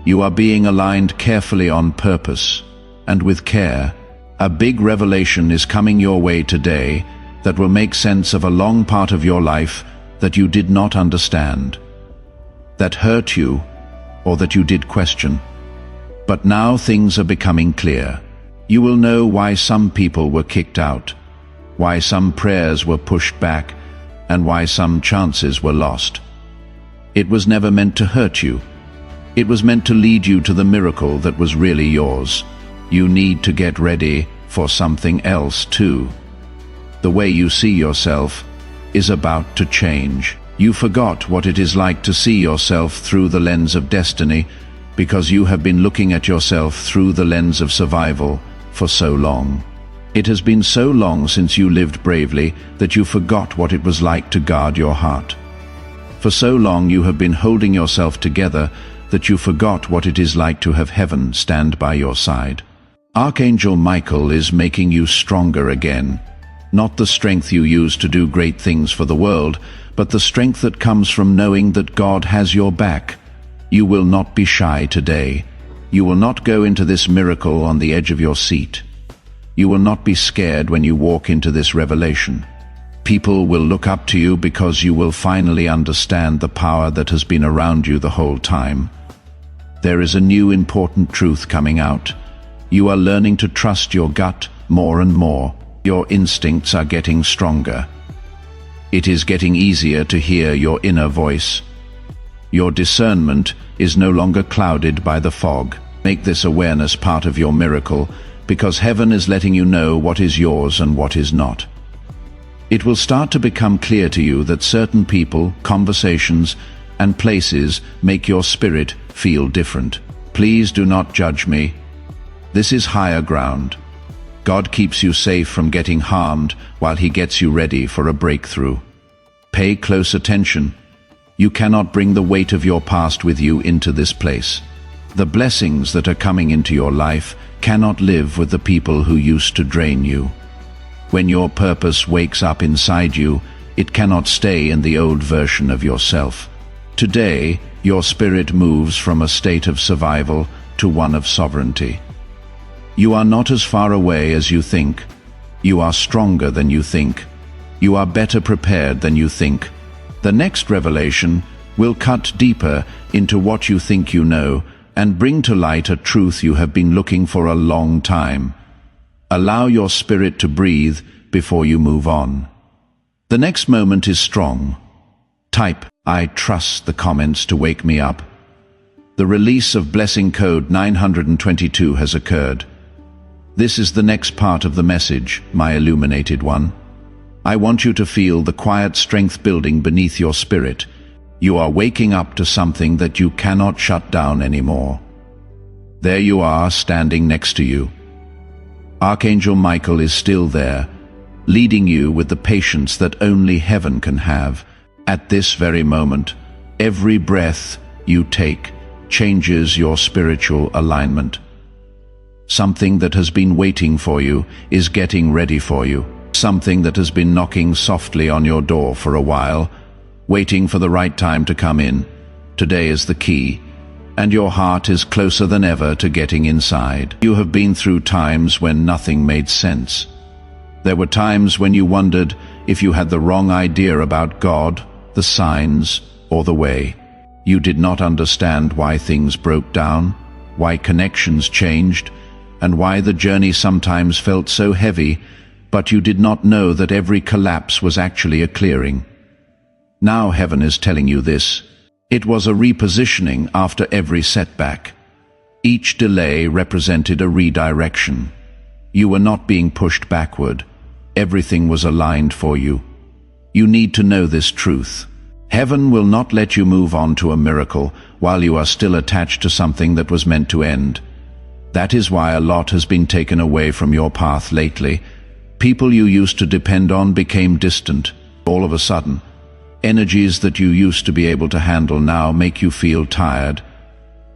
You are being aligned carefully on purpose, and with care. A big revelation is coming your way today that will make sense of a long part of your life that you did not understand, that hurt you, or that you did question. But now things are becoming clear. You will know why some people were kicked out, why some prayers were pushed back, and why some chances were lost. It was never meant to hurt you. It was meant to lead you to the miracle that was really yours. You need to get ready for something else too. The way you see yourself is about to change. You forgot what it is like to see yourself through the lens of destiny because you have been looking at yourself through the lens of survival for so long. It has been so long since you lived bravely that you forgot what it was like to guard your heart. For so long you have been holding yourself together that you forgot what it is like to have heaven stand by your side. Archangel Michael is making you stronger again. Not the strength you use to do great things for the world, but the strength that comes from knowing that God has your back. You will not be shy today. You will not go into this miracle on the edge of your seat. You will not be scared when you walk into this revelation. People will look up to you because you will finally understand the power that has been around you the whole time. There is a new important truth coming out. You are learning to trust your gut more and more. Your instincts are getting stronger. It is getting easier to hear your inner voice. Your discernment is no longer clouded by the fog. Make this awareness part of your miracle, because heaven is letting you know what is yours and what is not. It will start to become clear to you that certain people, conversations, and places make your spirit feel different. Please do not judge me. This is higher ground. God keeps you safe from getting harmed while He gets you ready for a breakthrough. Pay close attention. You cannot bring the weight of your past with you into this place. The blessings that are coming into your life cannot live with the people who used to drain you. When your purpose wakes up inside you, it cannot stay in the old version of yourself. Today, your spirit moves from a state of survival to one of sovereignty. You are not as far away as you think. You are stronger than you think. You are better prepared than you think. The next revelation will cut deeper into what you think you know and bring to light a truth you have been looking for a long time. Allow your spirit to breathe before you move on. The next moment is strong. Type, "I trust" the comments to wake me up. The release of blessing code 922 has occurred. This is the next part of the message, my illuminated one. I want you to feel the quiet strength building beneath your spirit. You are waking up to something that you cannot shut down anymore. There you are, standing next to you. Archangel Michael is still there, leading you with the patience that only heaven can have. At this very moment, every breath you take changes your spiritual alignment. Something that has been waiting for you is getting ready for you. Something that has been knocking softly on your door for a while, waiting for the right time to come in. Today is the key, and your heart is closer than ever to getting inside. You have been through times when nothing made sense. There were times when you wondered if you had the wrong idea about God, the signs, or the way. You did not understand why things broke down, why connections changed, and why the journey sometimes felt so heavy, but you did not know that every collapse was actually a clearing. Now heaven is telling you this. It was a repositioning after every setback. Each delay represented a redirection. You were not being pushed backward. Everything was aligned for you. You need to know this truth. Heaven will not let you move on to a miracle while you are still attached to something that was meant to end. That is why a lot has been taken away from your path lately. People you used to depend on became distant, all of a sudden. Energies that you used to be able to handle now make you feel tired.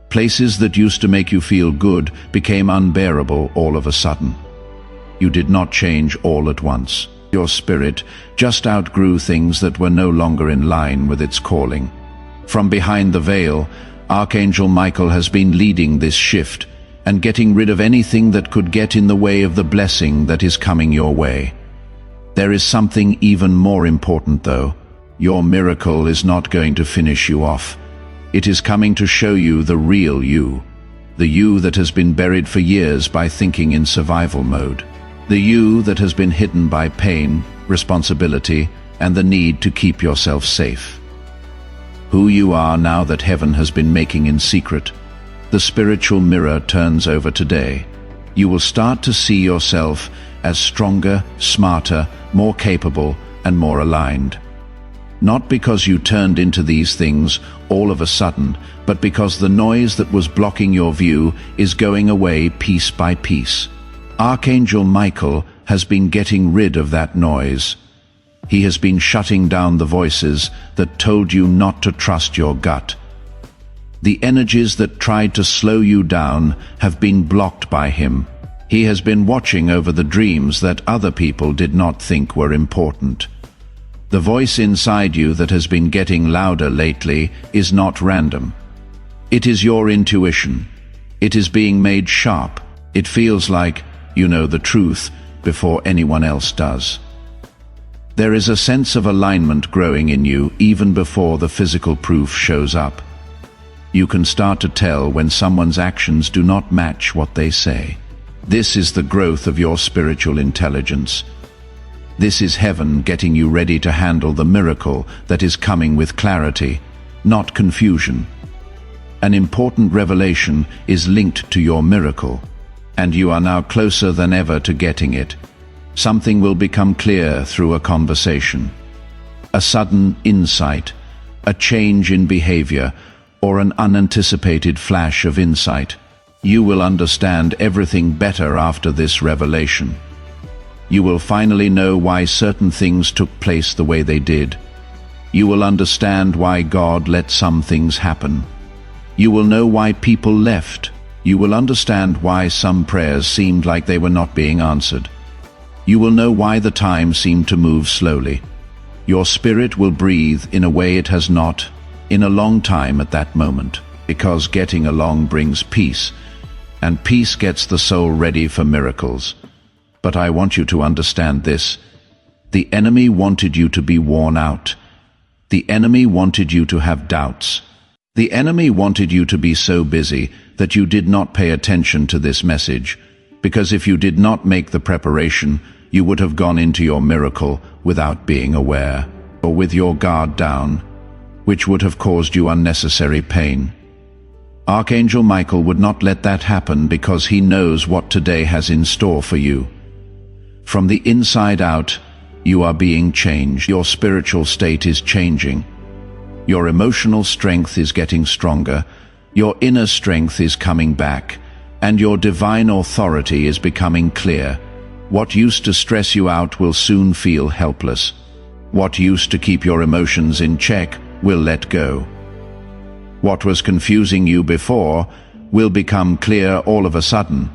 Places that used to make you feel good became unbearable all of a sudden. You did not change all at once. Your spirit just outgrew things that were no longer in line with its calling. From behind the veil, Archangel Michael has been leading this shift and getting rid of anything that could get in the way of the blessing that is coming your way. There is something even more important though. Your miracle is not going to finish you off. It is coming to show you the real you. The you that has been buried for years by thinking in survival mode. The you that has been hidden by pain, responsibility, and the need to keep yourself safe. Who you are now that heaven has been making in secret. The spiritual mirror turns over today. You will start to see yourself as stronger, smarter, more capable, and more aligned. Not because you turned into these things all of a sudden, but because the noise that was blocking your view is going away piece by piece. Archangel Michael has been getting rid of that noise. He has been shutting down the voices that told you not to trust your gut. The energies that tried to slow you down have been blocked by him. He has been watching over the dreams that other people did not think were important. The voice inside you that has been getting louder lately is not random. It is your intuition. It is being made sharp. It feels like you know the truth before anyone else does. There is a sense of alignment growing in you even before the physical proof shows up. You can start to tell when someone's actions do not match what they say. This is the growth of your spiritual intelligence. This is heaven getting you ready to handle the miracle that is coming with clarity, not confusion. An important revelation is linked to your miracle, and you are now closer than ever to getting it. Something will become clear through a conversation. A sudden insight, a change in behavior, or an unanticipated flash of insight. You will understand everything better after this revelation. You will finally know why certain things took place the way they did. You will understand why God let some things happen. You will know why people left. You will understand why some prayers seemed like they were not being answered. You will know why the time seemed to move slowly. Your spirit will breathe in a way it has not in a long time at that moment, because getting along brings peace, and peace gets the soul ready for miracles. But I want you to understand this. The enemy wanted you to be worn out. The enemy wanted you to have doubts. The enemy wanted you to be so busy that you did not pay attention to this message, because if you did not make the preparation, you would have gone into your miracle without being aware, or with your guard down, which would have caused you unnecessary pain. Archangel Michael would not let that happen because he knows what today has in store for you. From the inside out, you are being changed. Your spiritual state is changing. Your emotional strength is getting stronger. Your inner strength is coming back, and your divine authority is becoming clear. What used to stress you out will soon feel helpless. What used to keep your emotions in check will let go. What was confusing you before will become clear all of a sudden.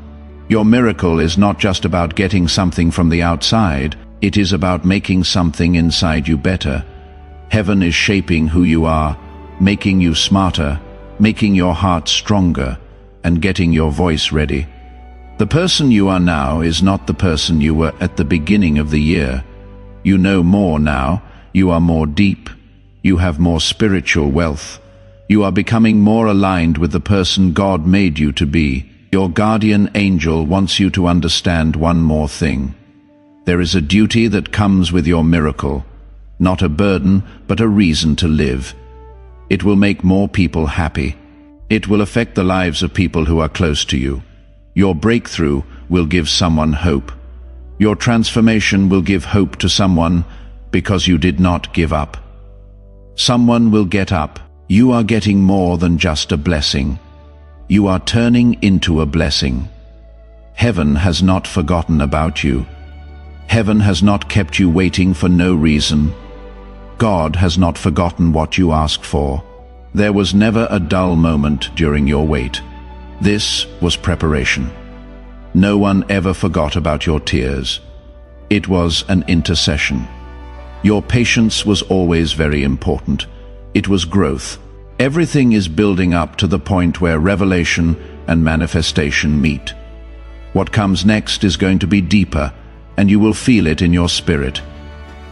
Your miracle is not just about getting something from the outside, it is about making something inside you better. Heaven is shaping who you are, making you smarter, making your heart stronger, and getting your voice ready. The person you are now is not the person you were at the beginning of the year. You know more now, you are more deep, you have more spiritual wealth. You are becoming more aligned with the person God made you to be. Your guardian angel wants you to understand one more thing. There is a duty that comes with your miracle, not a burden, but a reason to live. It will make more people happy. It will affect the lives of people who are close to you. Your breakthrough will give someone hope. Your transformation will give hope to someone because you did not give up. Someone will get up. You are getting more than just a blessing. You are turning into a blessing. Heaven has not forgotten about you. Heaven has not kept you waiting for no reason. God has not forgotten what you asked for. There was never a dull moment during your wait. This was preparation. No one ever forgot about your tears. It was an intercession. Your patience was always very important. It was growth. Everything is building up to the point where revelation and manifestation meet. What comes next is going to be deeper, and you will feel it in your spirit.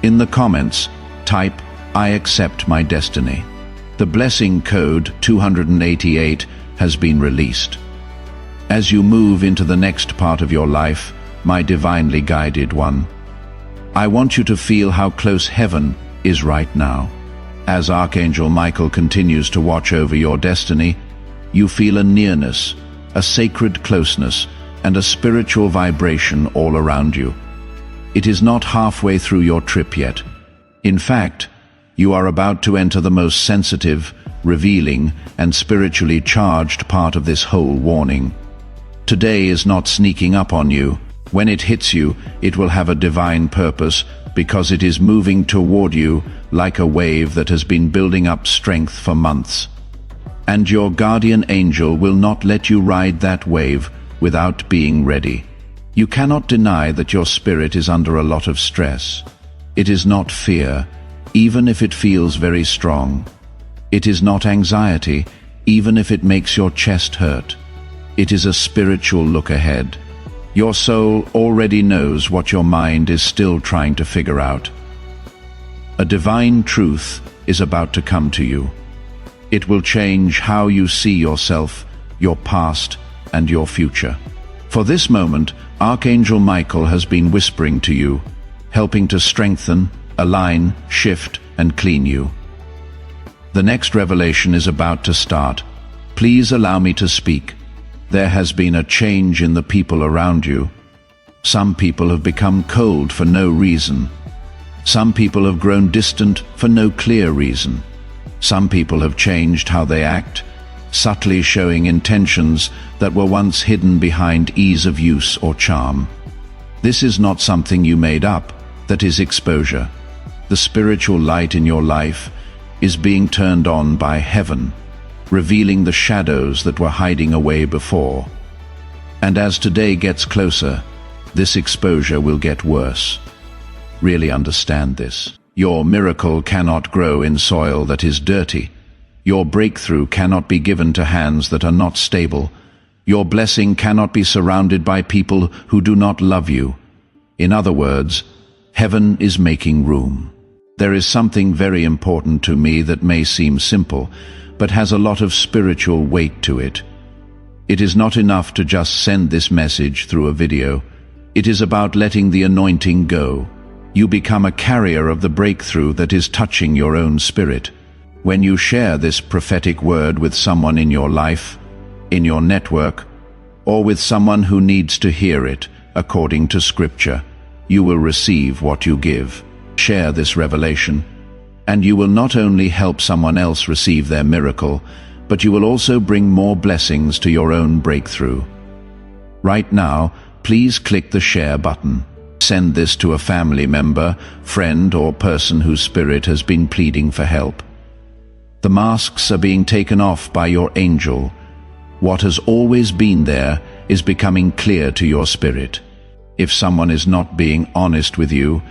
In the comments, type, "I accept my destiny." The blessing code 288 has been released. As you move into the next part of your life, my divinely guided one, I want you to feel how close heaven is right now. As Archangel Michael continues to watch over your destiny, you feel a nearness, a sacred closeness, and a spiritual vibration all around you. It is not halfway through your trip yet. In fact, you are about to enter the most sensitive, revealing, and spiritually charged part of this whole warning. Today is not sneaking up on you. When it hits you, it will have a divine purpose, because it is moving toward you like a wave that has been building up strength for months. And your guardian angel will not let you ride that wave without being ready. You cannot deny that your spirit is under a lot of stress. It is not fear, even if it feels very strong. It is not anxiety, even if it makes your chest hurt. It is a spiritual look ahead. Your soul already knows what your mind is still trying to figure out. A divine truth is about to come to you. It will change how you see yourself, your past, and your future. For this moment, Archangel Michael has been whispering to you, helping to strengthen, align, shift, and clean you. The next revelation is about to start. Please allow me to speak. There has been a change in the people around you. Some people have become cold for no reason. Some people have grown distant for no clear reason. Some people have changed how they act, subtly showing intentions that were once hidden behind ease of use or charm. This is not something you made up, that is exposure. The spiritual light in your life is being turned on by heaven, revealing the shadows that were hiding away before. And as today gets closer, this exposure will get worse. Really understand this. Your miracle cannot grow in soil that is dirty. Your breakthrough cannot be given to hands that are not stable. Your blessing cannot be surrounded by people who do not love you. In other words, heaven is making room. There is something very important to me that may seem simple, but has a lot of spiritual weight to it. It is not enough to just send this message through a video. It is about letting the anointing go. You become a carrier of the breakthrough that is touching your own spirit. When you share this prophetic word with someone in your life, in your network, or with someone who needs to hear it, according to Scripture, you will receive what you give. Share this revelation, and you will not only help someone else receive their miracle, but you will also bring more blessings to your own breakthrough. Right now, please click the share button. Send this to a family member, friend, or person whose spirit has been pleading for help. The masks are being taken off by your angel. What has always been there is becoming clear to your spirit. If someone is not being honest with you,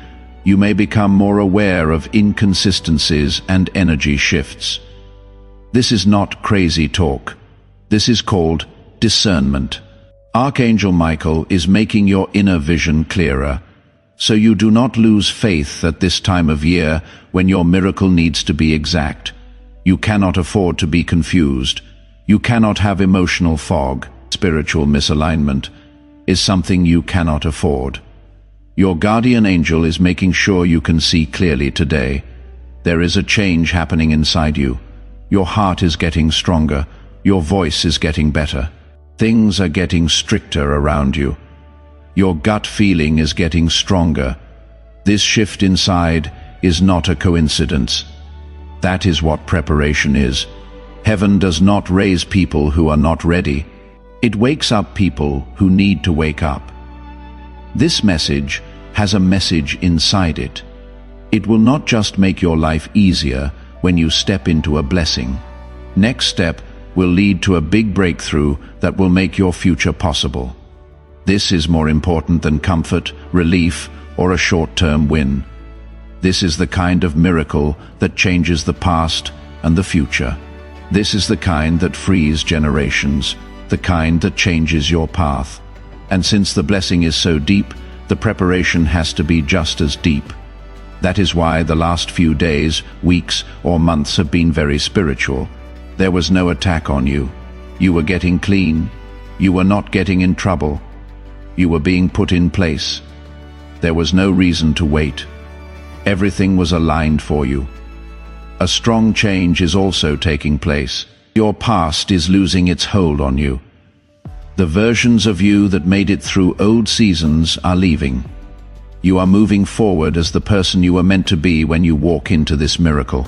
you may become more aware of inconsistencies and energy shifts. This is not crazy talk. This is called discernment. Archangel Michael is making your inner vision clearer, so you do not lose faith at this time of year when your miracle needs to be exact. You cannot afford to be confused. You cannot have emotional fog. Spiritual misalignment is something you cannot afford. Your guardian angel is making sure you can see clearly today. There is a change happening inside you. Your heart is getting stronger. Your voice is getting better. Things are getting stricter around you. Your gut feeling is getting stronger. This shift inside is not a coincidence. That is what preparation is. Heaven does not raise people who are not ready. It wakes up people who need to wake up. This message has a message inside it. It will not just make your life easier when you step into a blessing. Next step will lead to a big breakthrough that will make your future possible. This is more important than comfort, relief, or a short-term win. This is the kind of miracle that changes the past and the future. This is the kind that frees generations, the kind that changes your path. And since the blessing is so deep, the preparation has to be just as deep. That is why the last few days, weeks, or months have been very spiritual. There was no attack on you. You were getting clean. You were not getting in trouble. You were being put in place. There was no reason to wait. Everything was aligned for you. A strong change is also taking place. Your past is losing its hold on you. The versions of you that made it through old seasons are leaving. You are moving forward as the person you were meant to be when you walk into this miracle.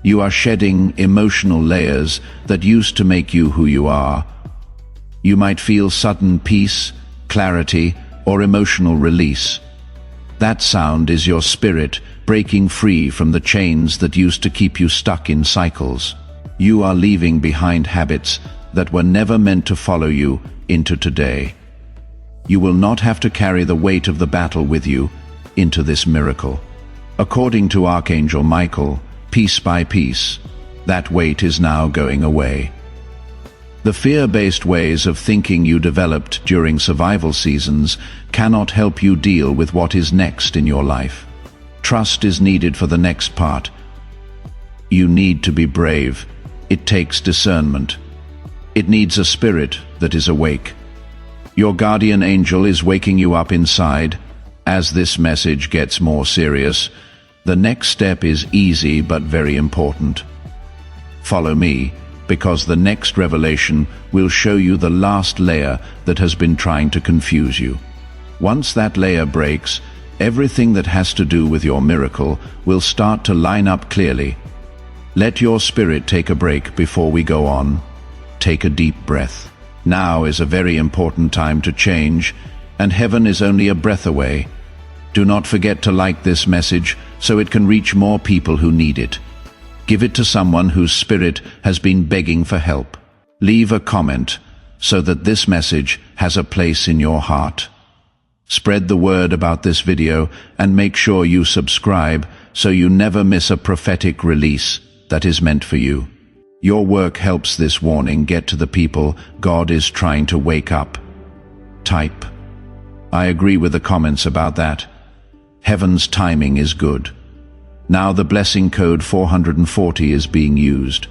You are shedding emotional layers that used to make you who you are. You might feel sudden peace, clarity, or emotional release. That sound is your spirit breaking free from the chains that used to keep you stuck in cycles. You are leaving behind habits that were never meant to follow you into today. You will not have to carry the weight of the battle with you into this miracle. According to Archangel Michael, piece by piece, that weight is now going away. The fear-based ways of thinking you developed during survival seasons cannot help you deal with what is next in your life. Trust is needed for the next part. You need to be brave. It takes discernment. It needs a spirit that is awake. Your guardian angel is waking you up inside. As this message gets more serious, the next step is easy but very important. Follow me, because the next revelation will show you the last layer that has been trying to confuse you. Once that layer breaks, everything that has to do with your miracle will start to line up clearly. Let your spirit take a break before we go on. Take a deep breath. Now is a very important time to change, and heaven is only a breath away. Do not forget to like this message so it can reach more people who need it. Give it to someone whose spirit has been begging for help. Leave a comment so that this message has a place in your heart. Spread the word about this video and make sure you subscribe so you never miss a prophetic release that is meant for you. Your work helps this warning get to the people God is trying to wake up. Type, I agree with the comments about that. Heaven's timing is good. Now the blessing code 440 is being used.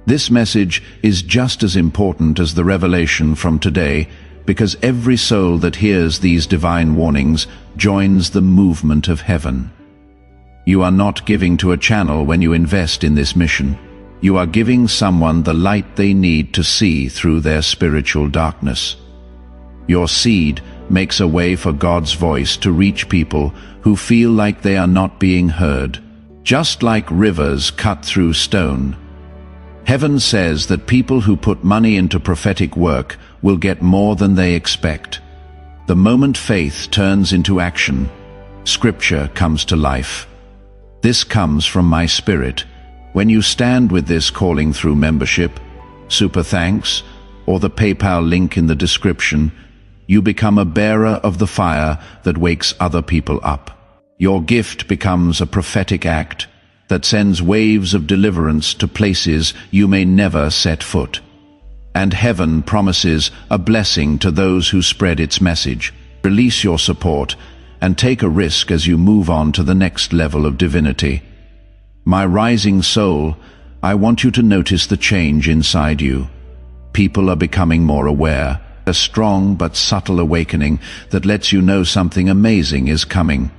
This message is just as important as the revelation from today, because every soul that hears these divine warnings joins the movement of heaven. You are not giving to a channel when you invest in this mission. You are giving someone the light they need to see through their spiritual darkness. Your seed makes a way for God's voice to reach people who feel like they are not being heard. Just like rivers cut through stone, heaven says that people who put money into prophetic work will get more than they expect. The moment faith turns into action, Scripture comes to life. This comes from my spirit. When you stand with this calling through membership, super thanks, or the PayPal link in the description, you become a bearer of the fire that wakes other people up. Your gift becomes a prophetic act that sends waves of deliverance to places you may never set foot. And heaven promises a blessing to those who spread its message. Release your support and take a risk as you move on to the next level of divinity. My rising soul, I want you to notice the change inside you. People are becoming more aware, a strong but subtle awakening that lets you know something amazing is coming.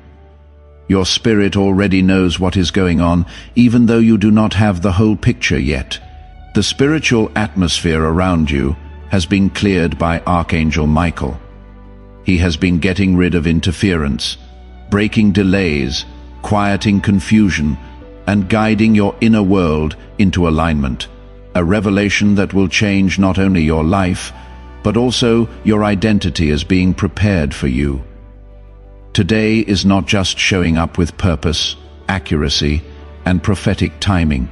Your spirit already knows what is going on, even though you do not have the whole picture yet. The spiritual atmosphere around you has been cleared by Archangel Michael. He has been getting rid of interference, breaking delays, quieting confusion, and guiding your inner world into alignment. A revelation that will change not only your life, but also your identity as being prepared for you. Today is not just showing up with purpose, accuracy, and prophetic timing.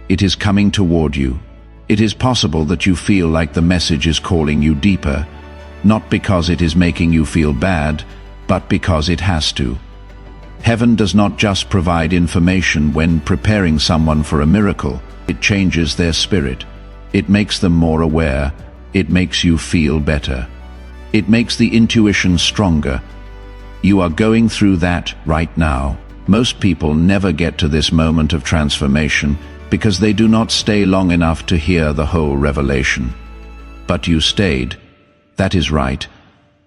It is coming toward you. It is possible that you feel like the message is calling you deeper, not because it is making you feel bad, but because it has to. Heaven does not just provide information when preparing someone for a miracle. It changes their spirit. It makes them more aware. It makes you feel better. It makes the intuition stronger. You are going through that right now. Most people never get to this moment of transformation because they do not stay long enough to hear the whole revelation. But you stayed. That is right.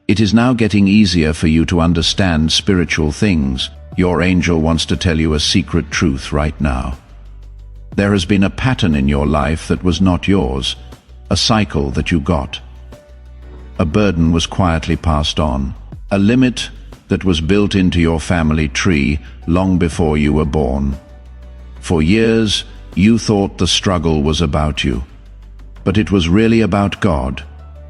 It is now getting easier for you to understand spiritual things. Your angel wants to tell you a secret truth right now. There has been a pattern in your life that was not yours, a cycle that you got. A burden was quietly passed on, a limit that was built into your family tree long before you were born. For years, you thought the struggle was about you, but it was really about God.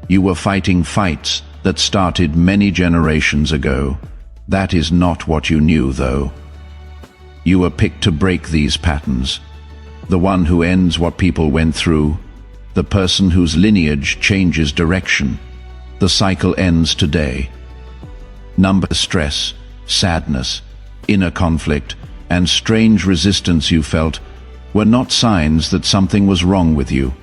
You were fighting fights that started many generations ago. That is not what you knew, though. You were picked to break these patterns. The one who ends what people went through, the person whose lineage changes direction. The cycle ends today. Stress, sadness, inner conflict, and strange resistance you felt were not signs that something was wrong with you.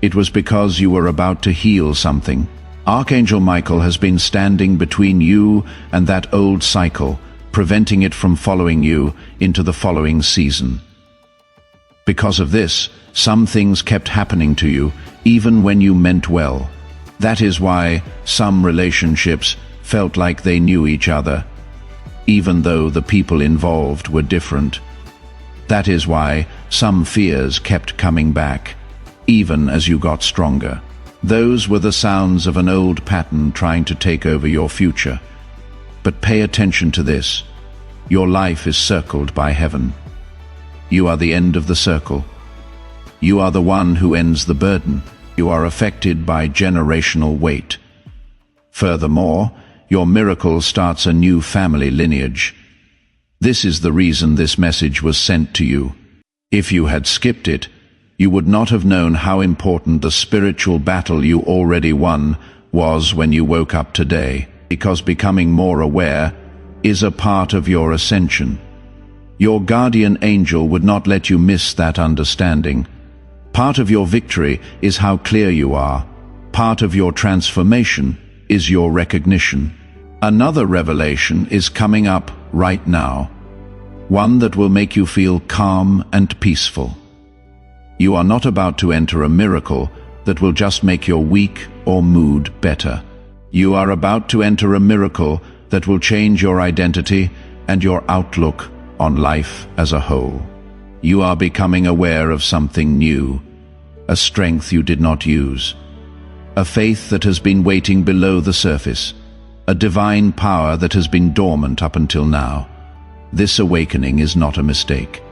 It was because you were about to heal something. Archangel Michael has been standing between you and that old cycle, preventing it from following you into the following season. Because of this, some things kept happening to you, even when you meant well. That is why some relationships felt like they knew each other, even though the people involved were different. That is why some fears kept coming back, even as you got stronger. Those were the sounds of an old pattern trying to take over your future. But pay attention to this. Your life is circled by heaven. You are the end of the circle. You are the one who ends the burden. You are affected by generational weight. Furthermore, your miracle starts a new family lineage. This is the reason this message was sent to you. If you had skipped it, you would not have known how important the spiritual battle you already won was when you woke up today, because becoming more aware is a part of your ascension. Your guardian angel would not let you miss that understanding. Part of your victory is how clear you are. Part of your transformation is your recognition. Another revelation is coming up right now, one that will make you feel calm and peaceful. You are not about to enter a miracle that will just make your week or mood better. You are about to enter a miracle that will change your identity and your outlook on life as a whole. You are becoming aware of something new, a strength you did not use, a faith that has been waiting below the surface, a divine power that has been dormant up until now. This awakening is not a mistake.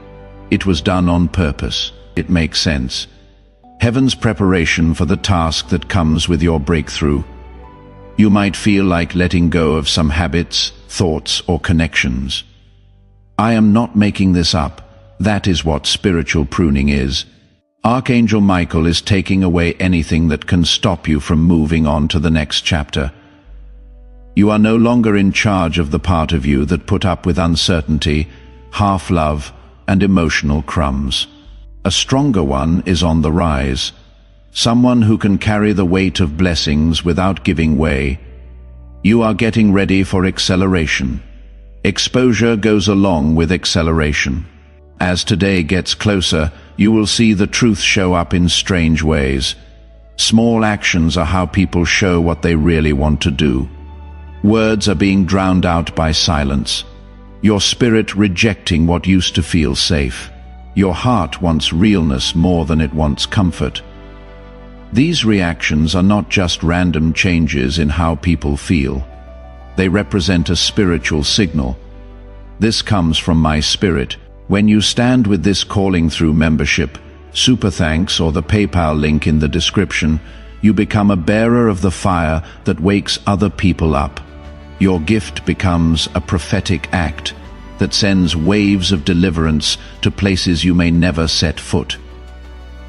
It was done on purpose. It makes sense. Heaven's preparation for the task that comes with your breakthrough. You might feel like letting go of some habits, thoughts, or connections. I am not making this up. That is what spiritual pruning is. Archangel Michael is taking away anything that can stop you from moving on to the next chapter. You are no longer in charge of the part of you that put up with uncertainty, half-love, and emotional crumbs. A stronger one is on the rise, someone who can carry the weight of blessings without giving way. You are getting ready for acceleration. Exposure goes along with acceleration. As today gets closer, you will see the truth show up in strange ways. Small actions are how people show what they really want to do. Words are being drowned out by silence. Your spirit rejecting what used to feel safe. Your heart wants realness more than it wants comfort. These reactions are not just random changes in how people feel. They represent a spiritual signal. This comes from my spirit. When you stand with this calling through membership, super thanks, or the PayPal link in the description, you become a bearer of the fire that wakes other people up. Your gift becomes a prophetic act that sends waves of deliverance to places you may never set foot.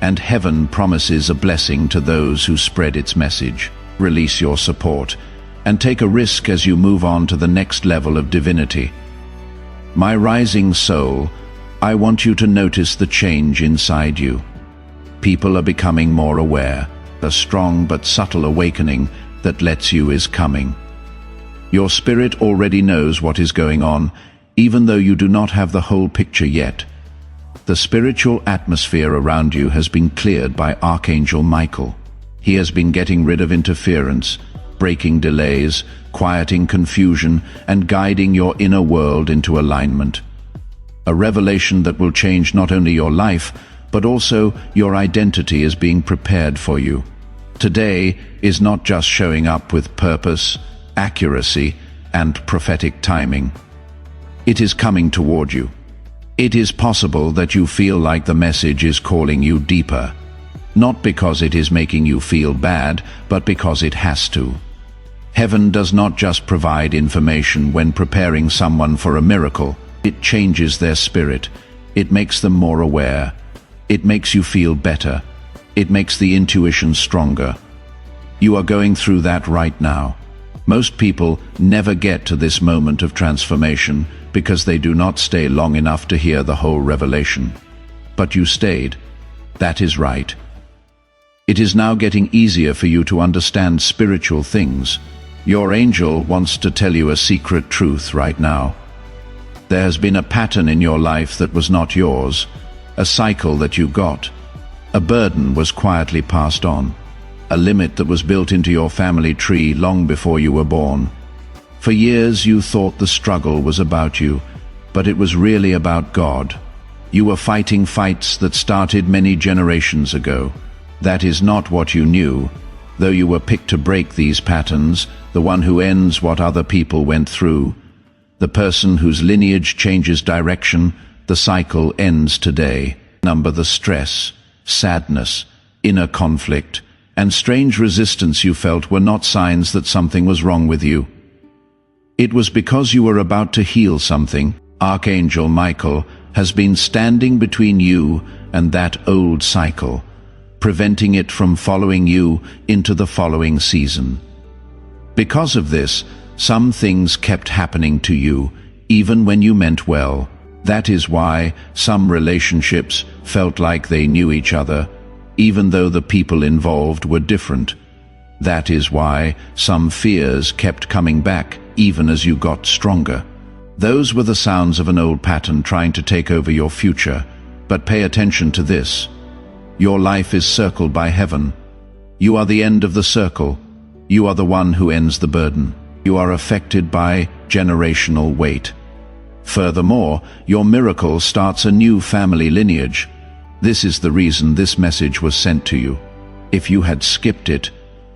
And heaven promises a blessing to those who spread its message. Release your support and take a risk as you move on to the next level of divinity. My rising soul, I want you to notice the change inside you. People are becoming more aware, a strong but subtle awakening that lets you is coming. Your spirit already knows what is going on, even though you do not have the whole picture yet. The spiritual atmosphere around you has been cleared by Archangel Michael. He has been getting rid of interference, breaking delays, quieting confusion, and guiding your inner world into alignment. A revelation that will change not only your life, but also your identity is being prepared for you. Today is not just showing up with purpose, accuracy, and prophetic timing. It is coming toward you. It is possible that you feel like the message is calling you deeper, not because it is making you feel bad, but because it has to. Heaven does not just provide information when preparing someone for a miracle. It changes their spirit. It makes them more aware. It makes you feel better. It makes the intuition stronger. You are going through that right now. Most people never get to this moment of transformation because they do not stay long enough to hear the whole revelation. But you stayed. That is right. It is now getting easier for you to understand spiritual things. Your angel wants to tell you a secret truth right now. There has been a pattern in your life that was not yours, a cycle that you got. A burden was quietly passed on, a limit that was built into your family tree long before you were born. For years you thought the struggle was about you, but it was really about God. You were fighting fights that started many generations ago. That is not what you knew. Though you were picked to break these patterns, the one who ends what other people went through, the person whose lineage changes direction, the cycle ends today. Number the stress, sadness, inner conflict, and strange resistance you felt were not signs that something was wrong with you. It was because you were about to heal something. Archangel Michael has been standing between you and that old cycle, preventing it from following you into the following season. Because of this, some things kept happening to you, even when you meant well. That is why some relationships felt like they knew each other, even though the people involved were different. That is why some fears kept coming back, even as you got stronger. Those were the sounds of an old pattern trying to take over your future. But pay attention to this. Your life is circled by heaven. You are the end of the circle. You are the one who ends the burden. You are affected by generational weight. Furthermore, your miracle starts a new family lineage. This is the reason this message was sent to you. If you had skipped it,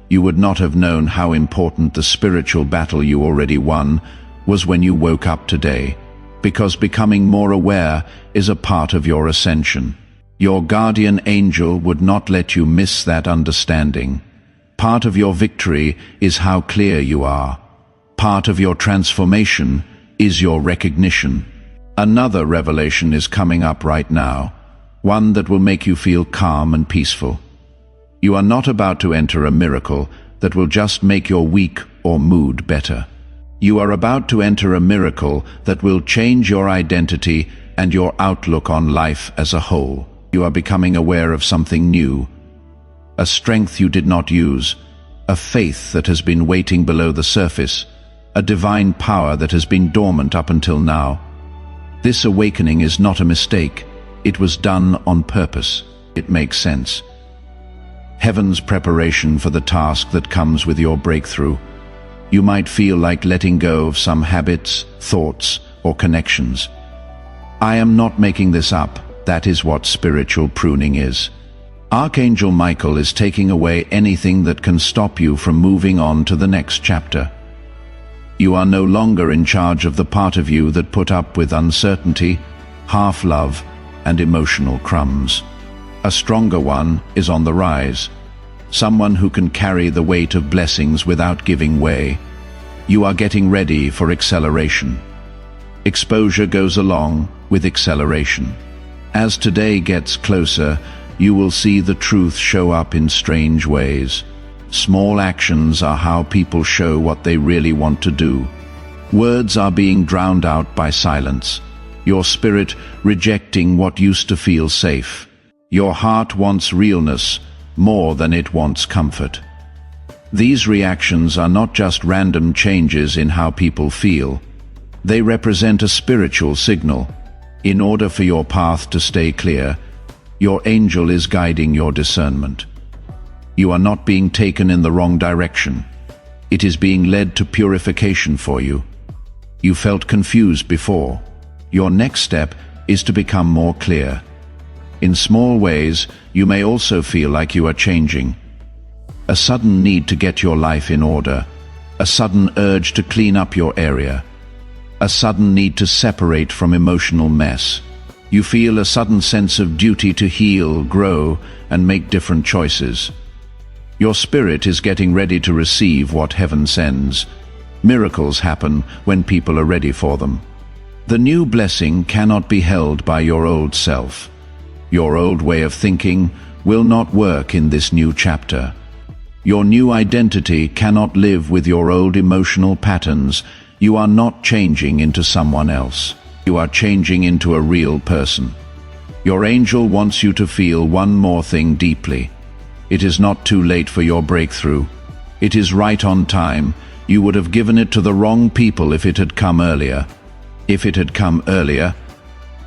you would not have known how important the spiritual battle you already won was when you woke up today, because becoming more aware is a part of your ascension. Your guardian angel would not let you miss that understanding. Part of your victory is how clear you are. Part of your transformation is your recognition. Another revelation is coming up right now, one that will make you feel calm and peaceful. You are not about to enter a miracle that will just make your week or mood better. You are about to enter a miracle that will change your identity and your outlook on life as a whole. You are becoming aware of something new, a strength you did not use, a faith that has been waiting below the surface, a divine power that has been dormant up until now. This awakening is not a mistake. It was done on purpose. It makes sense. Heaven's preparation for the task that comes with your breakthrough. You might feel like letting go of some habits, thoughts, or connections. I am not making this up. That is what spiritual pruning is. Archangel Michael is taking away anything that can stop you from moving on to the next chapter. You are no longer in charge of the part of you that put up with uncertainty, half-love, and emotional crumbs. A stronger one is on the rise. Someone who can carry the weight of blessings without giving way. You are getting ready for acceleration. Exposure goes along with acceleration. As today gets closer, you will see the truth show up in strange ways. Small actions are how people show what they really want to do. Words are being drowned out by silence. Your spirit rejecting what used to feel safe. Your heart wants realness more than it wants comfort. These reactions are not just random changes in how people feel. They represent a spiritual signal. In order for your path to stay clear, your angel is guiding your discernment. You are not being taken in the wrong direction. It is being led to purification for you. You felt confused before. Your next step is to become more clear. In small ways, you may also feel like you are changing. A sudden need to get your life in order. A sudden urge to clean up your area. A sudden need to separate from emotional mess. You feel a sudden sense of duty to heal, grow, and make different choices. Your spirit is getting ready to receive what heaven sends. Miracles happen when people are ready for them. The new blessing cannot be held by your old self. Your old way of thinking will not work in this new chapter. Your new identity cannot live with your old emotional patterns. You are not changing into someone else. You are changing into a real person. Your angel wants you to feel one more thing deeply. It is not too late for your breakthrough. It is right on time. You would have given it to the wrong people if it had come earlier. If it had come earlier,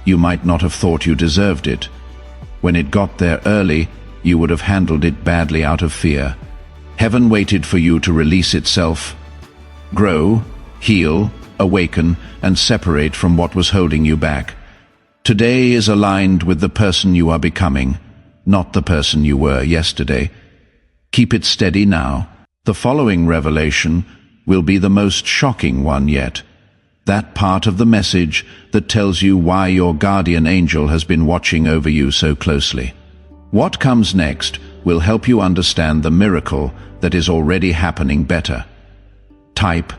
you might not have thought you deserved it. When it got there early, you would have handled it badly out of fear. Heaven waited for you to release itself, grow, heal, awaken, and separate from what was holding you back. Today is aligned with the person you are becoming, not the person you were yesterday. Keep it steady now. The following revelation will be the most shocking one yet. That part of the message that tells you why your guardian angel has been watching over you so closely. What comes next will help you understand the miracle that is already happening better. Type,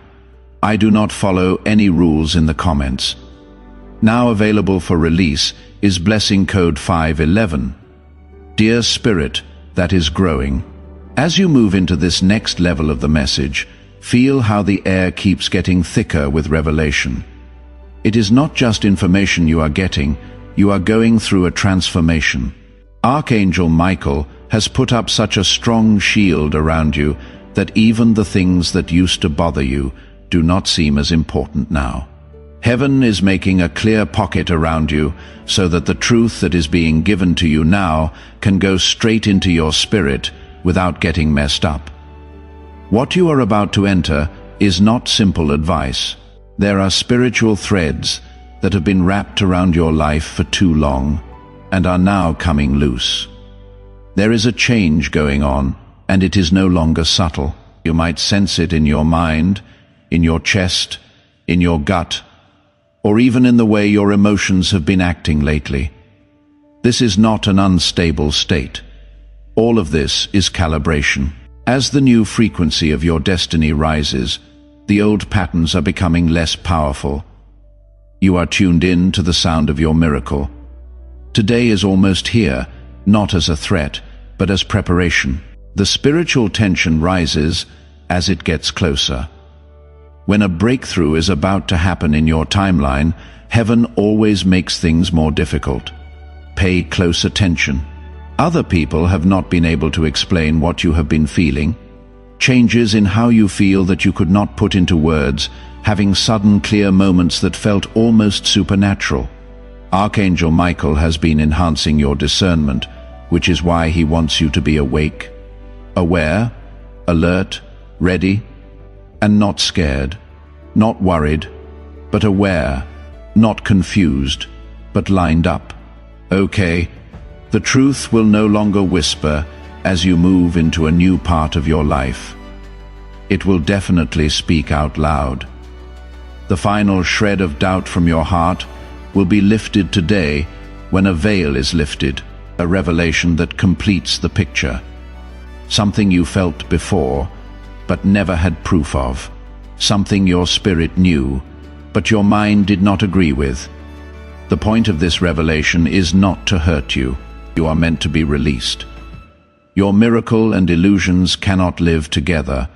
"I do not follow any rules" in the comments. Now available for release is blessing code 511. Dear Spirit that is growing, as you move into this next level of the message, feel how the air keeps getting thicker with revelation. It is not just information you are getting, you are going through a transformation. Archangel Michael has put up such a strong shield around you that even the things that used to bother you do not seem as important now. Heaven is making a clear pocket around you so that the truth that is being given to you now can go straight into your spirit without getting messed up. What you are about to enter is not simple advice. There are spiritual threads that have been wrapped around your life for too long and are now coming loose. There is a change going on, and it is no longer subtle. You might sense it in your mind, in your chest, in your gut, or even in the way your emotions have been acting lately. This is not an unstable state. All of this is calibration. As the new frequency of your destiny rises, the old patterns are becoming less powerful. You are tuned in to the sound of your miracle. Today is almost here, not as a threat, but as preparation. The spiritual tension rises as it gets closer. When a breakthrough is about to happen in your timeline, heaven always makes things more difficult. Pay close attention. Other people have not been able to explain what you have been feeling. Changes in how you feel that you could not put into words, having sudden clear moments that felt almost supernatural. Archangel Michael has been enhancing your discernment, which is why he wants you to be awake, aware, alert, ready, and not scared, not worried, but aware, not confused, but lined up. Okay. The truth will no longer whisper as you move into a new part of your life. It will definitely speak out loud. The final shred of doubt from your heart will be lifted today when a veil is lifted. a revelation that completes the picture. Something you felt before, but never had proof of. Something your spirit knew, but your mind did not agree with. The point of this revelation is not to hurt you. You are meant to be released. Your miracle and illusions cannot live together,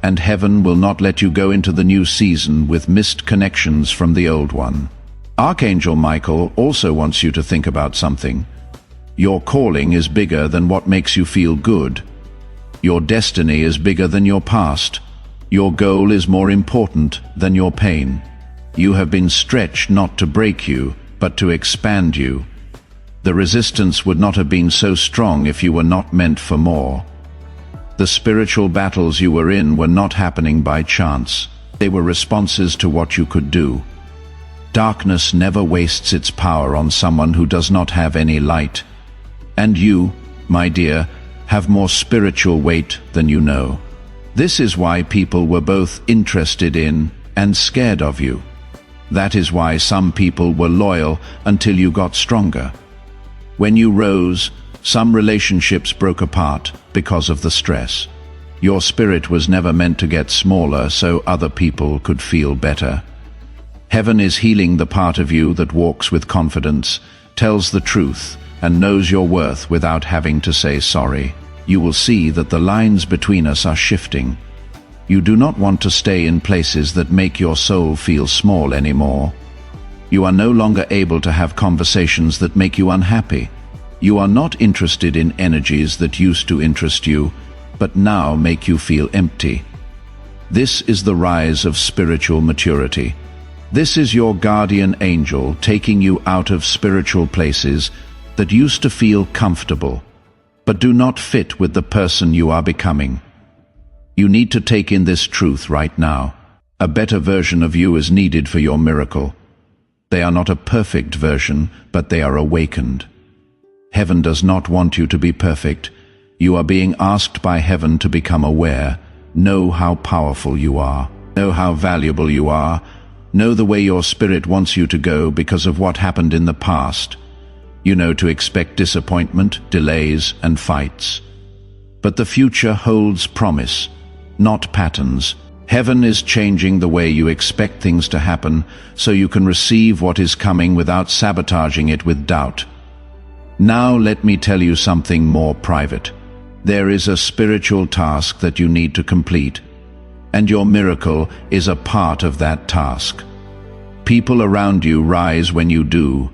and heaven will not let you go into the new season with missed connections from the old one. Archangel Michael also wants you to think about something. Your calling is bigger than what makes you feel good. Your destiny is bigger than your past. Your goal is more important than your pain. You have been stretched not to break you, but to expand you. The resistance would not have been so strong if you were not meant for more. The spiritual battles you were in were not happening by chance. They were responses to what you could do. Darkness never wastes its power on someone who does not have any light. And you, my dear, have more spiritual weight than you know. This is why people were both interested in and scared of you. That is why some people were loyal until you got stronger. When you rose, some relationships broke apart because of the stress. Your spirit was never meant to get smaller so other people could feel better. Heaven is healing the part of you that walks with confidence, tells the truth, and knows your worth without having to say sorry. You will see that the lines between us are shifting. You do not want to stay in places that make your soul feel small anymore. You are no longer able to have conversations that make you unhappy. You are not interested in energies that used to interest you, but now make you feel empty. This is the rise of spiritual maturity. This is your guardian angel taking you out of spiritual places that used to feel comfortable, but do not fit with the person you are becoming. You need to take in this truth right now. A better version of you is needed for your miracle. They are not a perfect version, but they are awakened. Heaven does not want you to be perfect. You are being asked by heaven to become aware. Know how powerful you are. Know how valuable you are. Know the way your spirit wants you to go because of what happened in the past. You know to expect disappointment, delays, and fights. But the future holds promise, not patterns. Heaven is changing the way you expect things to happen so you can receive what is coming without sabotaging it with doubt. Now let me tell you something more private. There is a spiritual task that you need to complete, and your miracle is a part of that task. People around you rise when you do.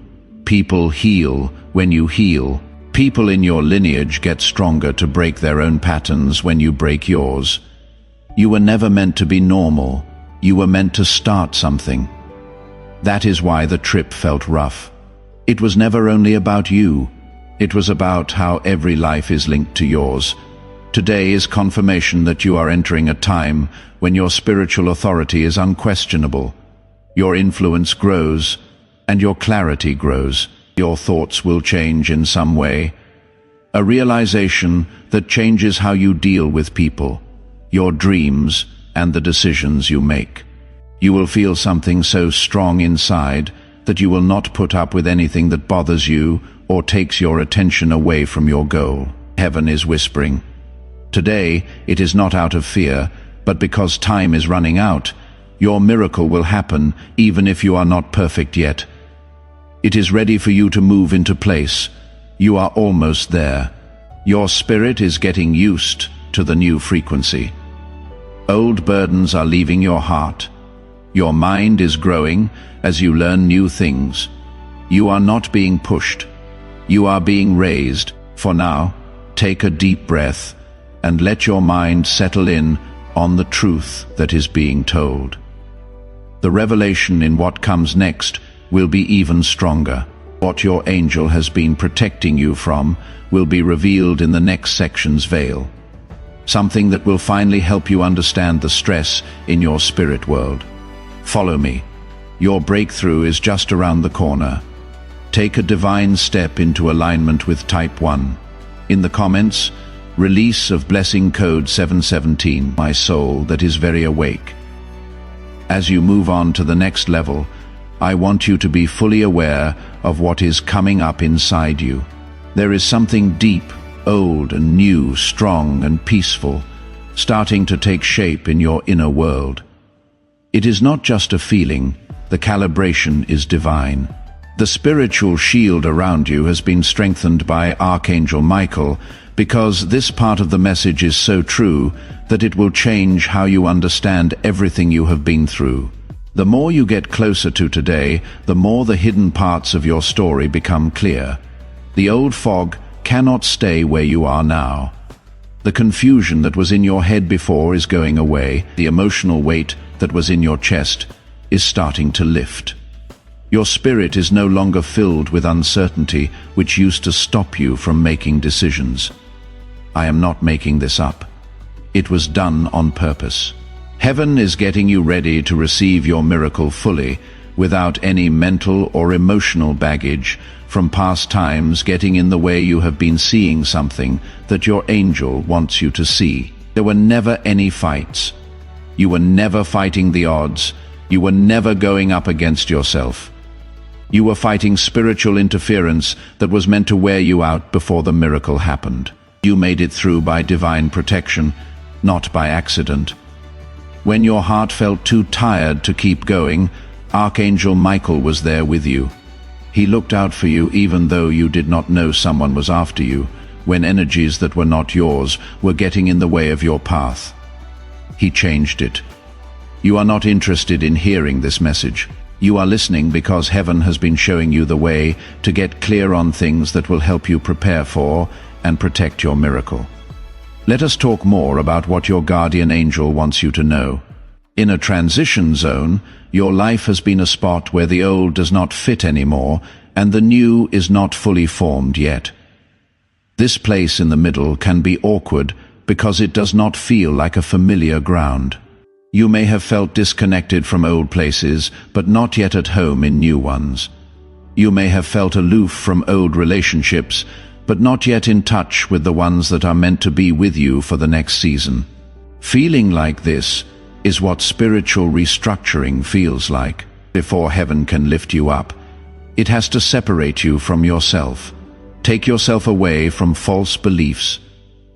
People heal when you heal. People in your lineage get stronger to break their own patterns when you break yours. You were never meant to be normal. You were meant to start something. That is why the trip felt rough. It was never only about you. It was about how every life is linked to yours. Today is confirmation that you are entering a time when your spiritual authority is unquestionable. Your influence grows, and your clarity grows. Your thoughts will change in some way. A realization that changes how you deal with people, your dreams, and the decisions you make. You will feel something so strong inside that you will not put up with anything that bothers you or takes your attention away from your goal. Heaven is whispering. Today, it is not out of fear, but because time is running out. Your miracle will happen even if you are not perfect yet. It is ready for you to move into place. You are almost there. Your spirit is getting used to the new frequency. Old burdens are leaving your heart. Your mind is growing as you learn new things. You are not being pushed. You are being raised. For now, take a deep breath and let your mind settle in on the truth that is being told. The revelation in what comes next will be even stronger. What your angel has been protecting you from will be revealed in the next section's veil. Something that will finally help you understand the stress in your spirit world. Follow me. Your breakthrough is just around the corner. Take a divine step into alignment with Type 1. In the comments, release of blessing code 717, my soul that is very awake. As you move on to the next level, I want you to be fully aware of what is coming up inside you. There is something deep, old and new, strong and peaceful, starting to take shape in your inner world. It is not just a feeling, the calibration is divine. The spiritual shield around you has been strengthened by Archangel Michael, because this part of the message is so true that it will change how you understand everything you have been through. The more you get closer to today, the more the hidden parts of your story become clear. The old fog cannot stay where you are now. The confusion that was in your head before is going away. The emotional weight that was in your chest is starting to lift. Your spirit is no longer filled with uncertainty, which used to stop you from making decisions. I am not making this up. It was done on purpose. Heaven is getting you ready to receive your miracle fully, without any mental or emotional baggage from past times getting in the way. You have been seeing something that your angel wants you to see. There were never any fights. You were never fighting the odds. You were never going up against yourself. You were fighting spiritual interference that was meant to wear you out before the miracle happened. You made it through by divine protection, not by accident. When your heart felt too tired to keep going, Archangel Michael was there with you. He looked out for you even though you did not know someone was after you, when energies that were not yours were getting in the way of your path. He changed it. You are not interested in hearing this message. You are listening because heaven has been showing you the way to get clear on things that will help you prepare for and protect your miracle. Let us talk more about what your guardian angel wants you to know. In a transition zone, your life has been a spot where the old does not fit anymore and the new is not fully formed yet. This place in the middle can be awkward because it does not feel like a familiar ground. You may have felt disconnected from old places, but not yet at home in new ones. You may have felt aloof from old relationships, but not yet in touch with the ones that are meant to be with you for the next season. Feeling like this is what spiritual restructuring feels like. Before heaven can lift you up, it has to separate you from yourself. Take yourself away from false beliefs,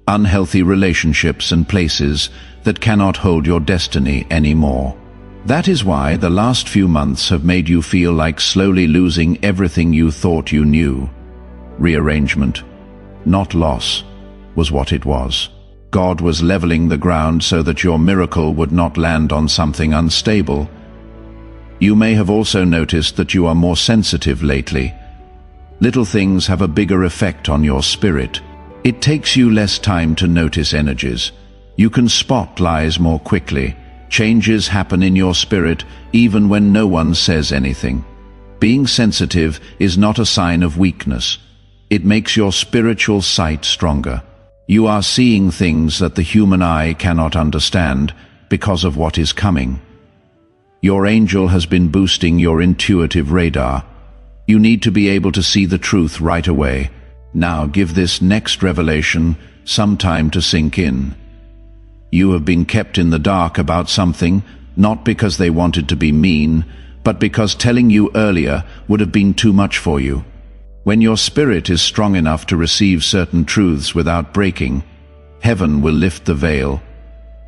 unhealthy relationships and places that cannot hold your destiny anymore. That is why the last few months have made you feel like slowly losing everything you thought you knew. Rearrangement, not loss, was what it was. God was leveling the ground so that your miracle would not land on something unstable. You may have also noticed that you are more sensitive lately. Little things have a bigger effect on your spirit. It takes you less time to notice energies. You can spot lies more quickly. Changes happen in your spirit even when no one says anything. Being sensitive is not a sign of weakness. It makes your spiritual sight stronger. You are seeing things that the human eye cannot understand because of what is coming. Your angel has been boosting your intuitive radar. You need to be able to see the truth right away. Now give this next revelation some time to sink in. You have been kept in the dark about something, not because they wanted to be mean, but because telling you earlier would have been too much for you. When your spirit is strong enough to receive certain truths without breaking, heaven will lift the veil.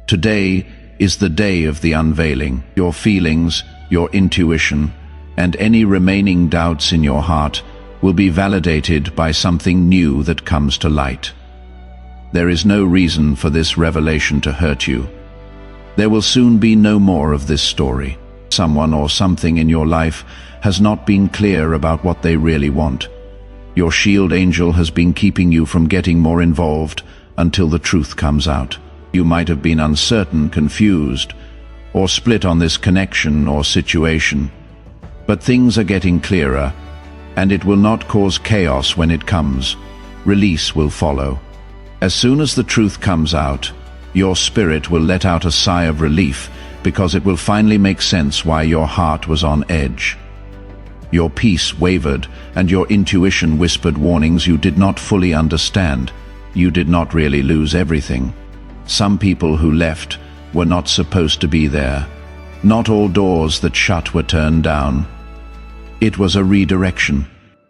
Today is the day of the unveiling. Your feelings, your intuition, and any remaining doubts in your heart will be validated by something new that comes to light. There is no reason for this revelation to hurt you. There will soon be no more of this story. Someone or something in your life has not been clear about what they really want. Your shield angel has been keeping you from getting more involved until the truth comes out. You might have been uncertain, confused, or split on this connection or situation. But things are getting clearer, and it will not cause chaos when it comes. Release will follow. As soon as the truth comes out, your spirit will let out a sigh of relief because it will finally make sense why your heart was on edge. Your peace wavered, and your intuition whispered warnings you did not fully understand. You did not really lose everything. Some people who left were not supposed to be there. Not all doors that shut were turned down. It was a redirection.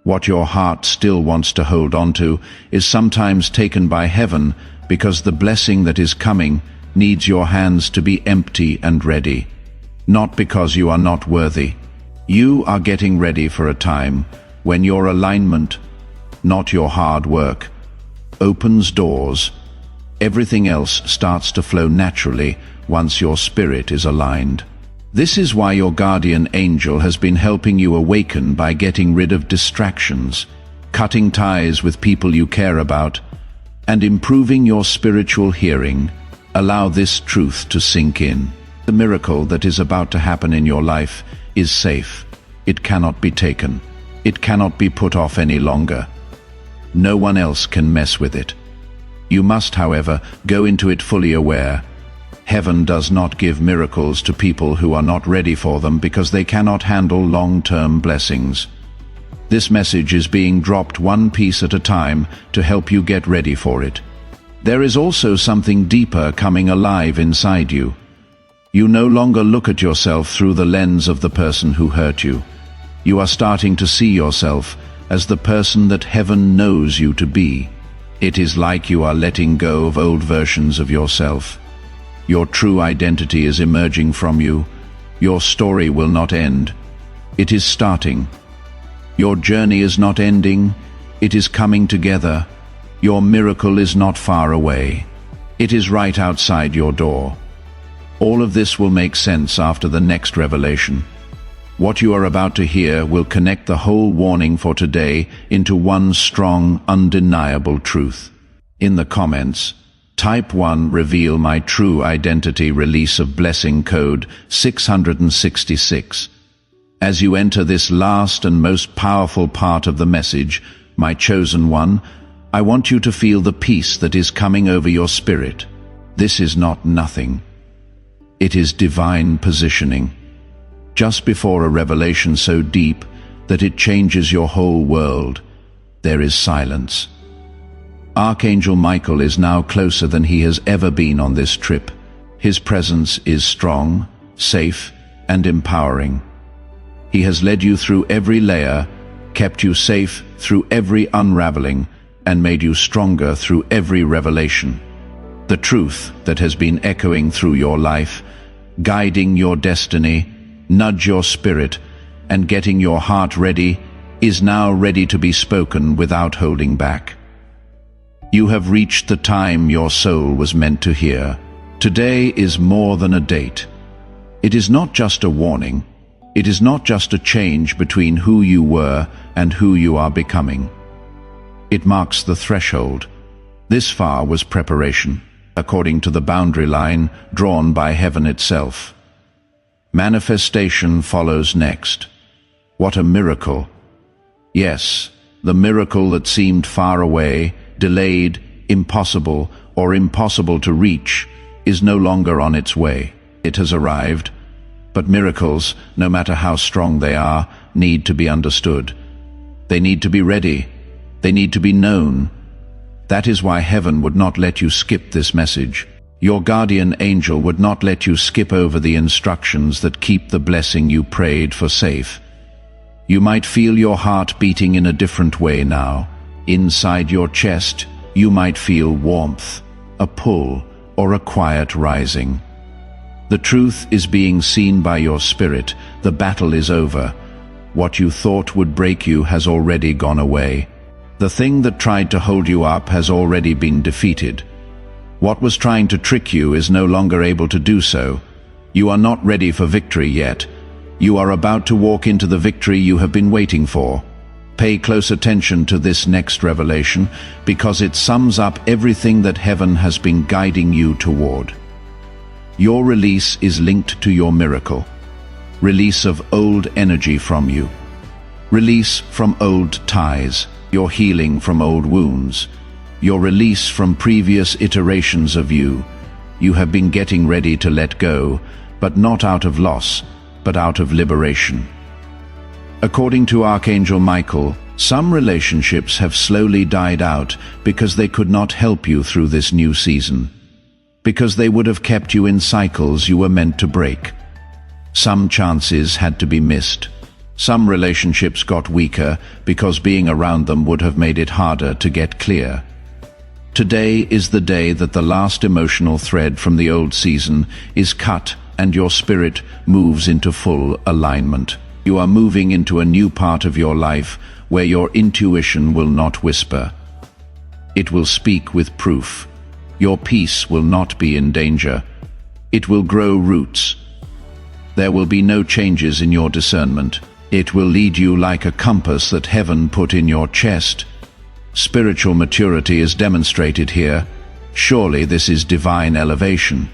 What your heart still wants to hold on to is sometimes taken by heaven, because the blessing that is coming needs your hands to be empty and ready. Not because you are not worthy. You are getting ready for a time when your alignment, not your hard work, opens doors. Everything else starts to flow naturally once your spirit is aligned. This is why your guardian angel has been helping you awaken by getting rid of distractions, cutting ties with people you care about, and improving your spiritual hearing. Allow this truth to sink in. The miracle that is about to happen in your life is safe. It cannot be taken. It cannot be put off any longer. No one else can mess with it. You must, however, go into it fully aware. Heaven does not give miracles to people who are not ready for them because they cannot handle long-term blessings. This message is being dropped one piece at a time to help you get ready for it. There is also something deeper coming alive inside you. You no longer look at yourself through the lens of the person who hurt you. You are starting to see yourself as the person that heaven knows you to be. It is like you are letting go of old versions of yourself. Your true identity is emerging from you. Your story will not end. It is starting. Your journey is not ending. It is coming together. Your miracle is not far away. It is right outside your door. All of this will make sense after the next revelation. What you are about to hear will connect the whole warning for today into one strong, undeniable truth. In the comments, type 1 reveal my true identity release of blessing code 666. As you enter this last and most powerful part of the message, my chosen one, I want you to feel the peace that is coming over your spirit. This is not nothing. It is divine positioning. Just before a revelation so deep that it changes your whole world, there is silence. Archangel Michael is now closer than he has ever been on this trip. His presence is strong, safe, and empowering. He has led you through every layer, kept you safe through every unraveling, and made you stronger through every revelation. The truth that has been echoing through your life, guiding your destiny, nudge your spirit, and getting your heart ready, is now ready to be spoken without holding back. You have reached the time your soul was meant to hear. Today is more than a date. It is not just a warning. It is not just a change between who you were and who you are becoming. It marks the threshold. This far was preparation, according to the boundary line drawn by heaven itself. Manifestation follows next. What a miracle! Yes, the miracle that seemed far away, delayed, impossible, or impossible to reach, is no longer on its way. It has arrived. But miracles, no matter how strong they are, need to be understood. They need to be ready. They need to be known. That is why heaven would not let you skip this message. Your guardian angel would not let you skip over the instructions that keep the blessing you prayed for safe. You might feel your heart beating in a different way now. Inside your chest, you might feel warmth, a pull, or a quiet rising. The truth is being seen by your spirit. The battle is over. What you thought would break you has already gone away. The thing that tried to hold you up has already been defeated. What was trying to trick you is no longer able to do so. You are not ready for victory yet. You are about to walk into the victory you have been waiting for. Pay close attention to this next revelation, because it sums up everything that heaven has been guiding you toward. Your release is linked to your miracle. Release of old energy from you. Release from old ties. Your healing from old wounds. Your release from previous iterations of you. You have been getting ready to let go, but not out of loss, but out of liberation. According to Archangel Michael, some relationships have slowly died out because they could not help you through this new season. Because they would have kept you in cycles you were meant to break. Some chances had to be missed. Some relationships got weaker because being around them would have made it harder to get clear. Today is the day that the last emotional thread from the old season is cut and your spirit moves into full alignment. You are moving into a new part of your life where your intuition will not whisper. It will speak with proof. Your peace will not be in danger. It will grow roots. There will be no changes in your discernment. It will lead you like a compass that heaven put in your chest. Spiritual maturity is demonstrated here. Surely this is divine elevation.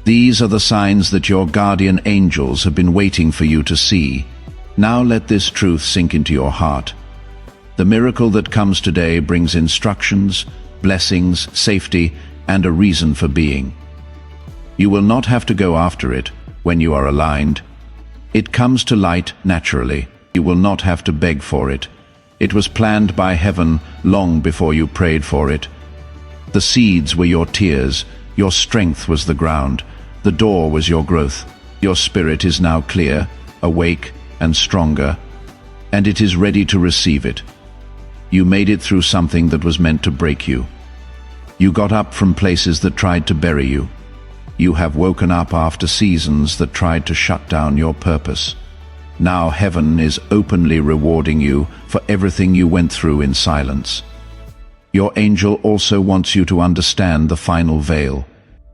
These are the signs that your guardian angels have been waiting for you to see. Now let this truth sink into your heart. The miracle that comes today brings instructions, blessings, safety, and a reason for being. You will not have to go after it when you are aligned. It comes to light naturally. You will not have to beg for it. It was planned by heaven long before you prayed for it. The seeds were your tears, your strength was the ground, the door was your growth. Your spirit is now clear, awake, and stronger, and it is ready to receive it. You made it through something that was meant to break you. You got up from places that tried to bury you. You have woken up after seasons that tried to shut down your purpose. Now heaven is openly rewarding you for everything you went through in silence. Your angel also wants you to understand the final veil.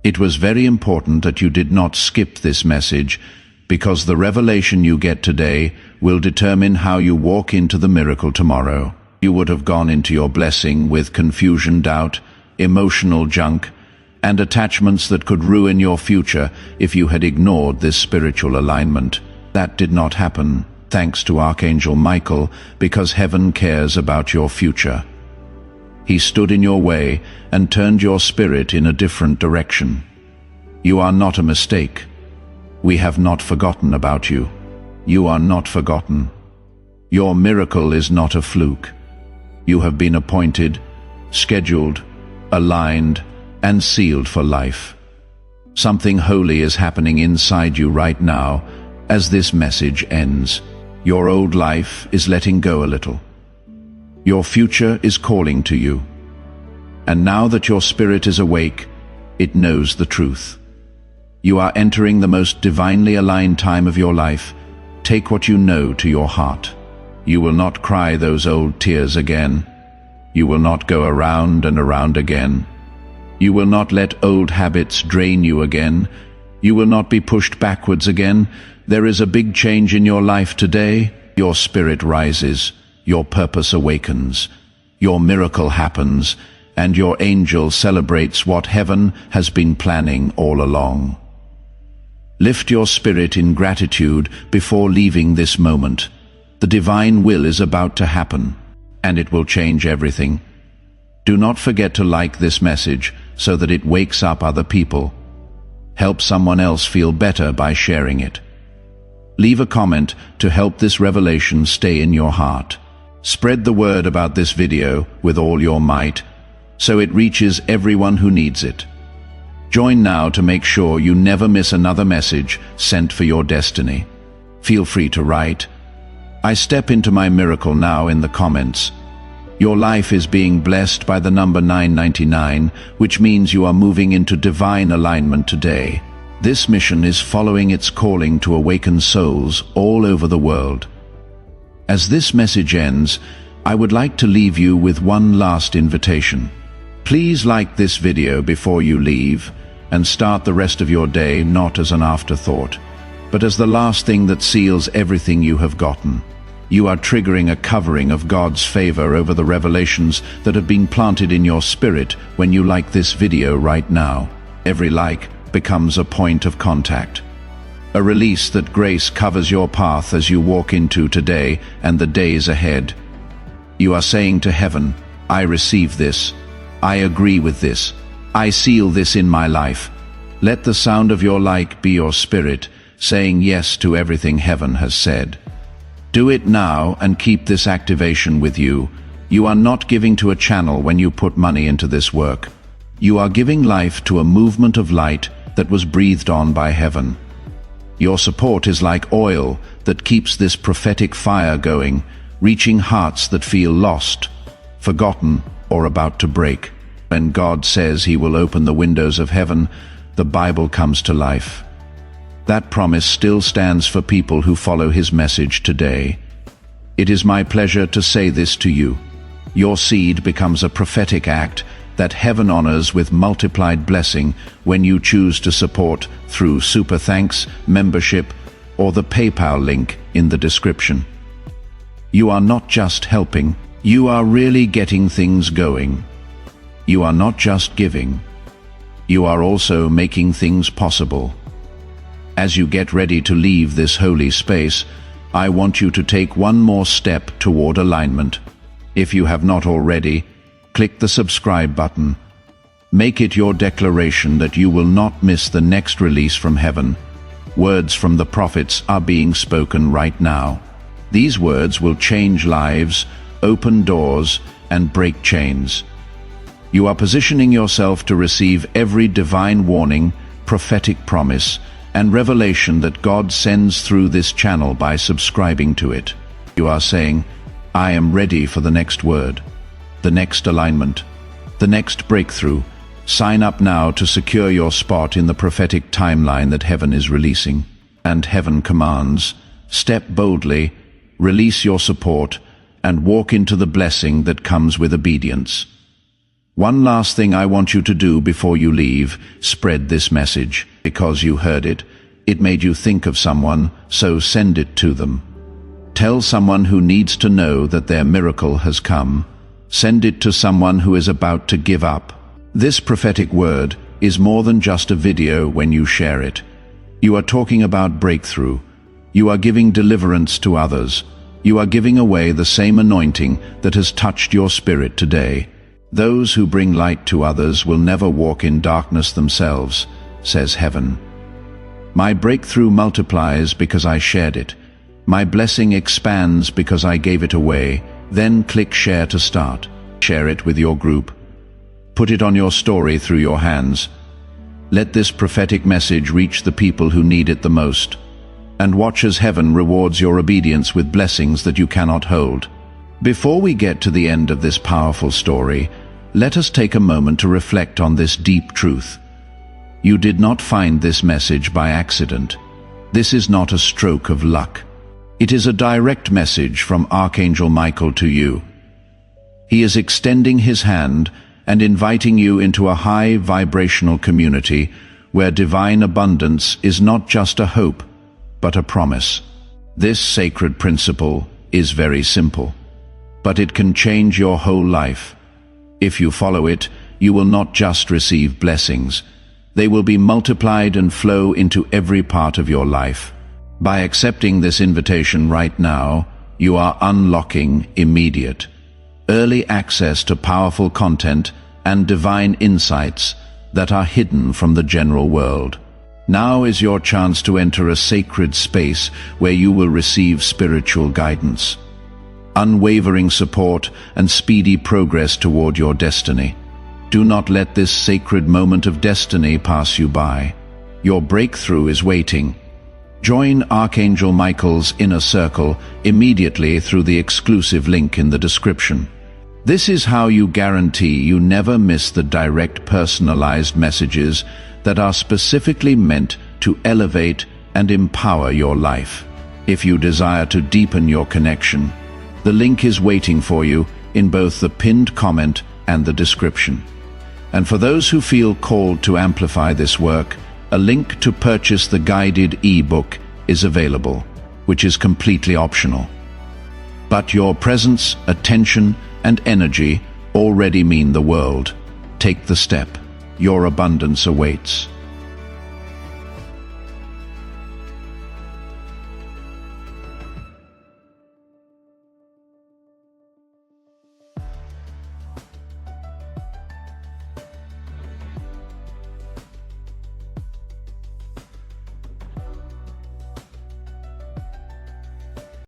It was very important that you did not skip this message, because the revelation you get today will determine how you walk into the miracle tomorrow. You would have gone into your blessing with confusion, doubt, emotional junk, and attachments that could ruin your future if you had ignored this spiritual alignment. That did not happen, thanks to Archangel Michael, because heaven cares about your future. He stood in your way and turned your spirit in a different direction. You are not a mistake. We have not forgotten about you. You are not forgotten. Your miracle is not a fluke. You have been appointed, scheduled, aligned, and sealed for life. Something holy is happening inside you right now as this message ends. Your old life is letting go a little. Your future is calling to you. And now that your spirit is awake, it knows the truth. You are entering the most divinely aligned time of your life. Take what you know to your heart. You will not cry those old tears again. You will not go around and around again. You will not let old habits drain you again. You will not be pushed backwards again. There is a big change in your life today. Your spirit rises. Your purpose awakens. Your miracle happens. And your angel celebrates what heaven has been planning all along. Lift your spirit in gratitude before leaving this moment. The divine will is about to happen, and it will change everything. Do not forget to like this message so that it wakes up other people. Help someone else feel better by sharing it. Leave a comment to help this revelation stay in your heart. Spread the word about this video with all your might, so it reaches everyone who needs it. Join now to make sure you never miss another message sent for your destiny. Feel free to write, "I step into my miracle now" in the comments. Your life is being blessed by the number 999, which means you are moving into divine alignment today. This mission is following its calling to awaken souls all over the world. As this message ends, I would like to leave you with one last invitation. Please like this video before you leave, and start the rest of your day not as an afterthought, but as the last thing that seals everything you have gotten. You are triggering a covering of God's favor over the revelations that have been planted in your spirit when you like this video right now. Every like becomes a point of contact. A release that grace covers your path as you walk into today and the days ahead. You are saying to heaven, "I receive this. I agree with this. I seal this in my life." Let the sound of your like be your spirit, saying yes to everything heaven has said. Do it now and keep this activation with you. You are not giving to a channel when you put money into this work. You are giving life to a movement of light that was breathed on by heaven. Your support is like oil that keeps this prophetic fire going, reaching hearts that feel lost, forgotten, or about to break. When God says He will open the windows of heaven, the Bible comes to life. That promise still stands for people who follow His message today. It is my pleasure to say this to you. Your seed becomes a prophetic act that heaven honors with multiplied blessing when you choose to support through Super Thanks, membership, or the PayPal link in the description. You are not just helping, you are really getting things going. You are not just giving, you are also making things possible. As you get ready to leave this holy space, I want you to take one more step toward alignment. If you have not already, click the subscribe button. Make it your declaration that you will not miss the next release from heaven. Words from the prophets are being spoken right now. These words will change lives, open doors, and break chains. You are positioning yourself to receive every divine warning, prophetic promise, and revelation that God sends through this channel by subscribing to it. You are saying, I am ready for the next word, the next alignment, the next breakthrough. Sign up now to secure your spot in the prophetic timeline that heaven is releasing. And heaven commands, step boldly, release your support, and walk into the blessing that comes with obedience. One last thing I want you to do before you leave: spread this message. Because you heard it, it made you think of someone, so send it to them. Tell someone who needs to know that their miracle has come. Send it to someone who is about to give up. This prophetic word is more than just a video when you share it. You are talking about breakthrough. You are giving deliverance to others. You are giving away the same anointing that has touched your spirit today. Those who bring light to others will never walk in darkness themselves, says heaven. My breakthrough multiplies because I shared it. My blessing expands because I gave it away. Then click share to start. Share it with your group. Put it on your story through your hands. Let this prophetic message reach the people who need it the most. And watch as heaven rewards your obedience with blessings that you cannot hold. Before we get to the end of this powerful story, let us take a moment to reflect on this deep truth. You did not find this message by accident. This is not a stroke of luck. It is a direct message from Archangel Michael to you. He is extending his hand and inviting you into a high vibrational community where divine abundance is not just a hope, but a promise. This sacred principle is very simple, but it can change your whole life. If you follow it, you will not just receive blessings. They will be multiplied and flow into every part of your life. By accepting this invitation right now, you are unlocking immediate, early access to powerful content and divine insights that are hidden from the general world. Now is your chance to enter a sacred space where you will receive spiritual guidance, unwavering support, and speedy progress toward your destiny. Do not let this sacred moment of destiny pass you by. Your breakthrough is waiting. Join Archangel Michael's inner circle immediately through the exclusive link in the description. This is how you guarantee you never miss the direct, personalized messages that are specifically meant to elevate and empower your life. If you desire to deepen your connection, the link is waiting for you in both the pinned comment and the description. And for those who feel called to amplify this work, a link to purchase the guided e-book is available, which is completely optional. But your presence, attention, and energy already mean the world. Take the step. Your abundance awaits.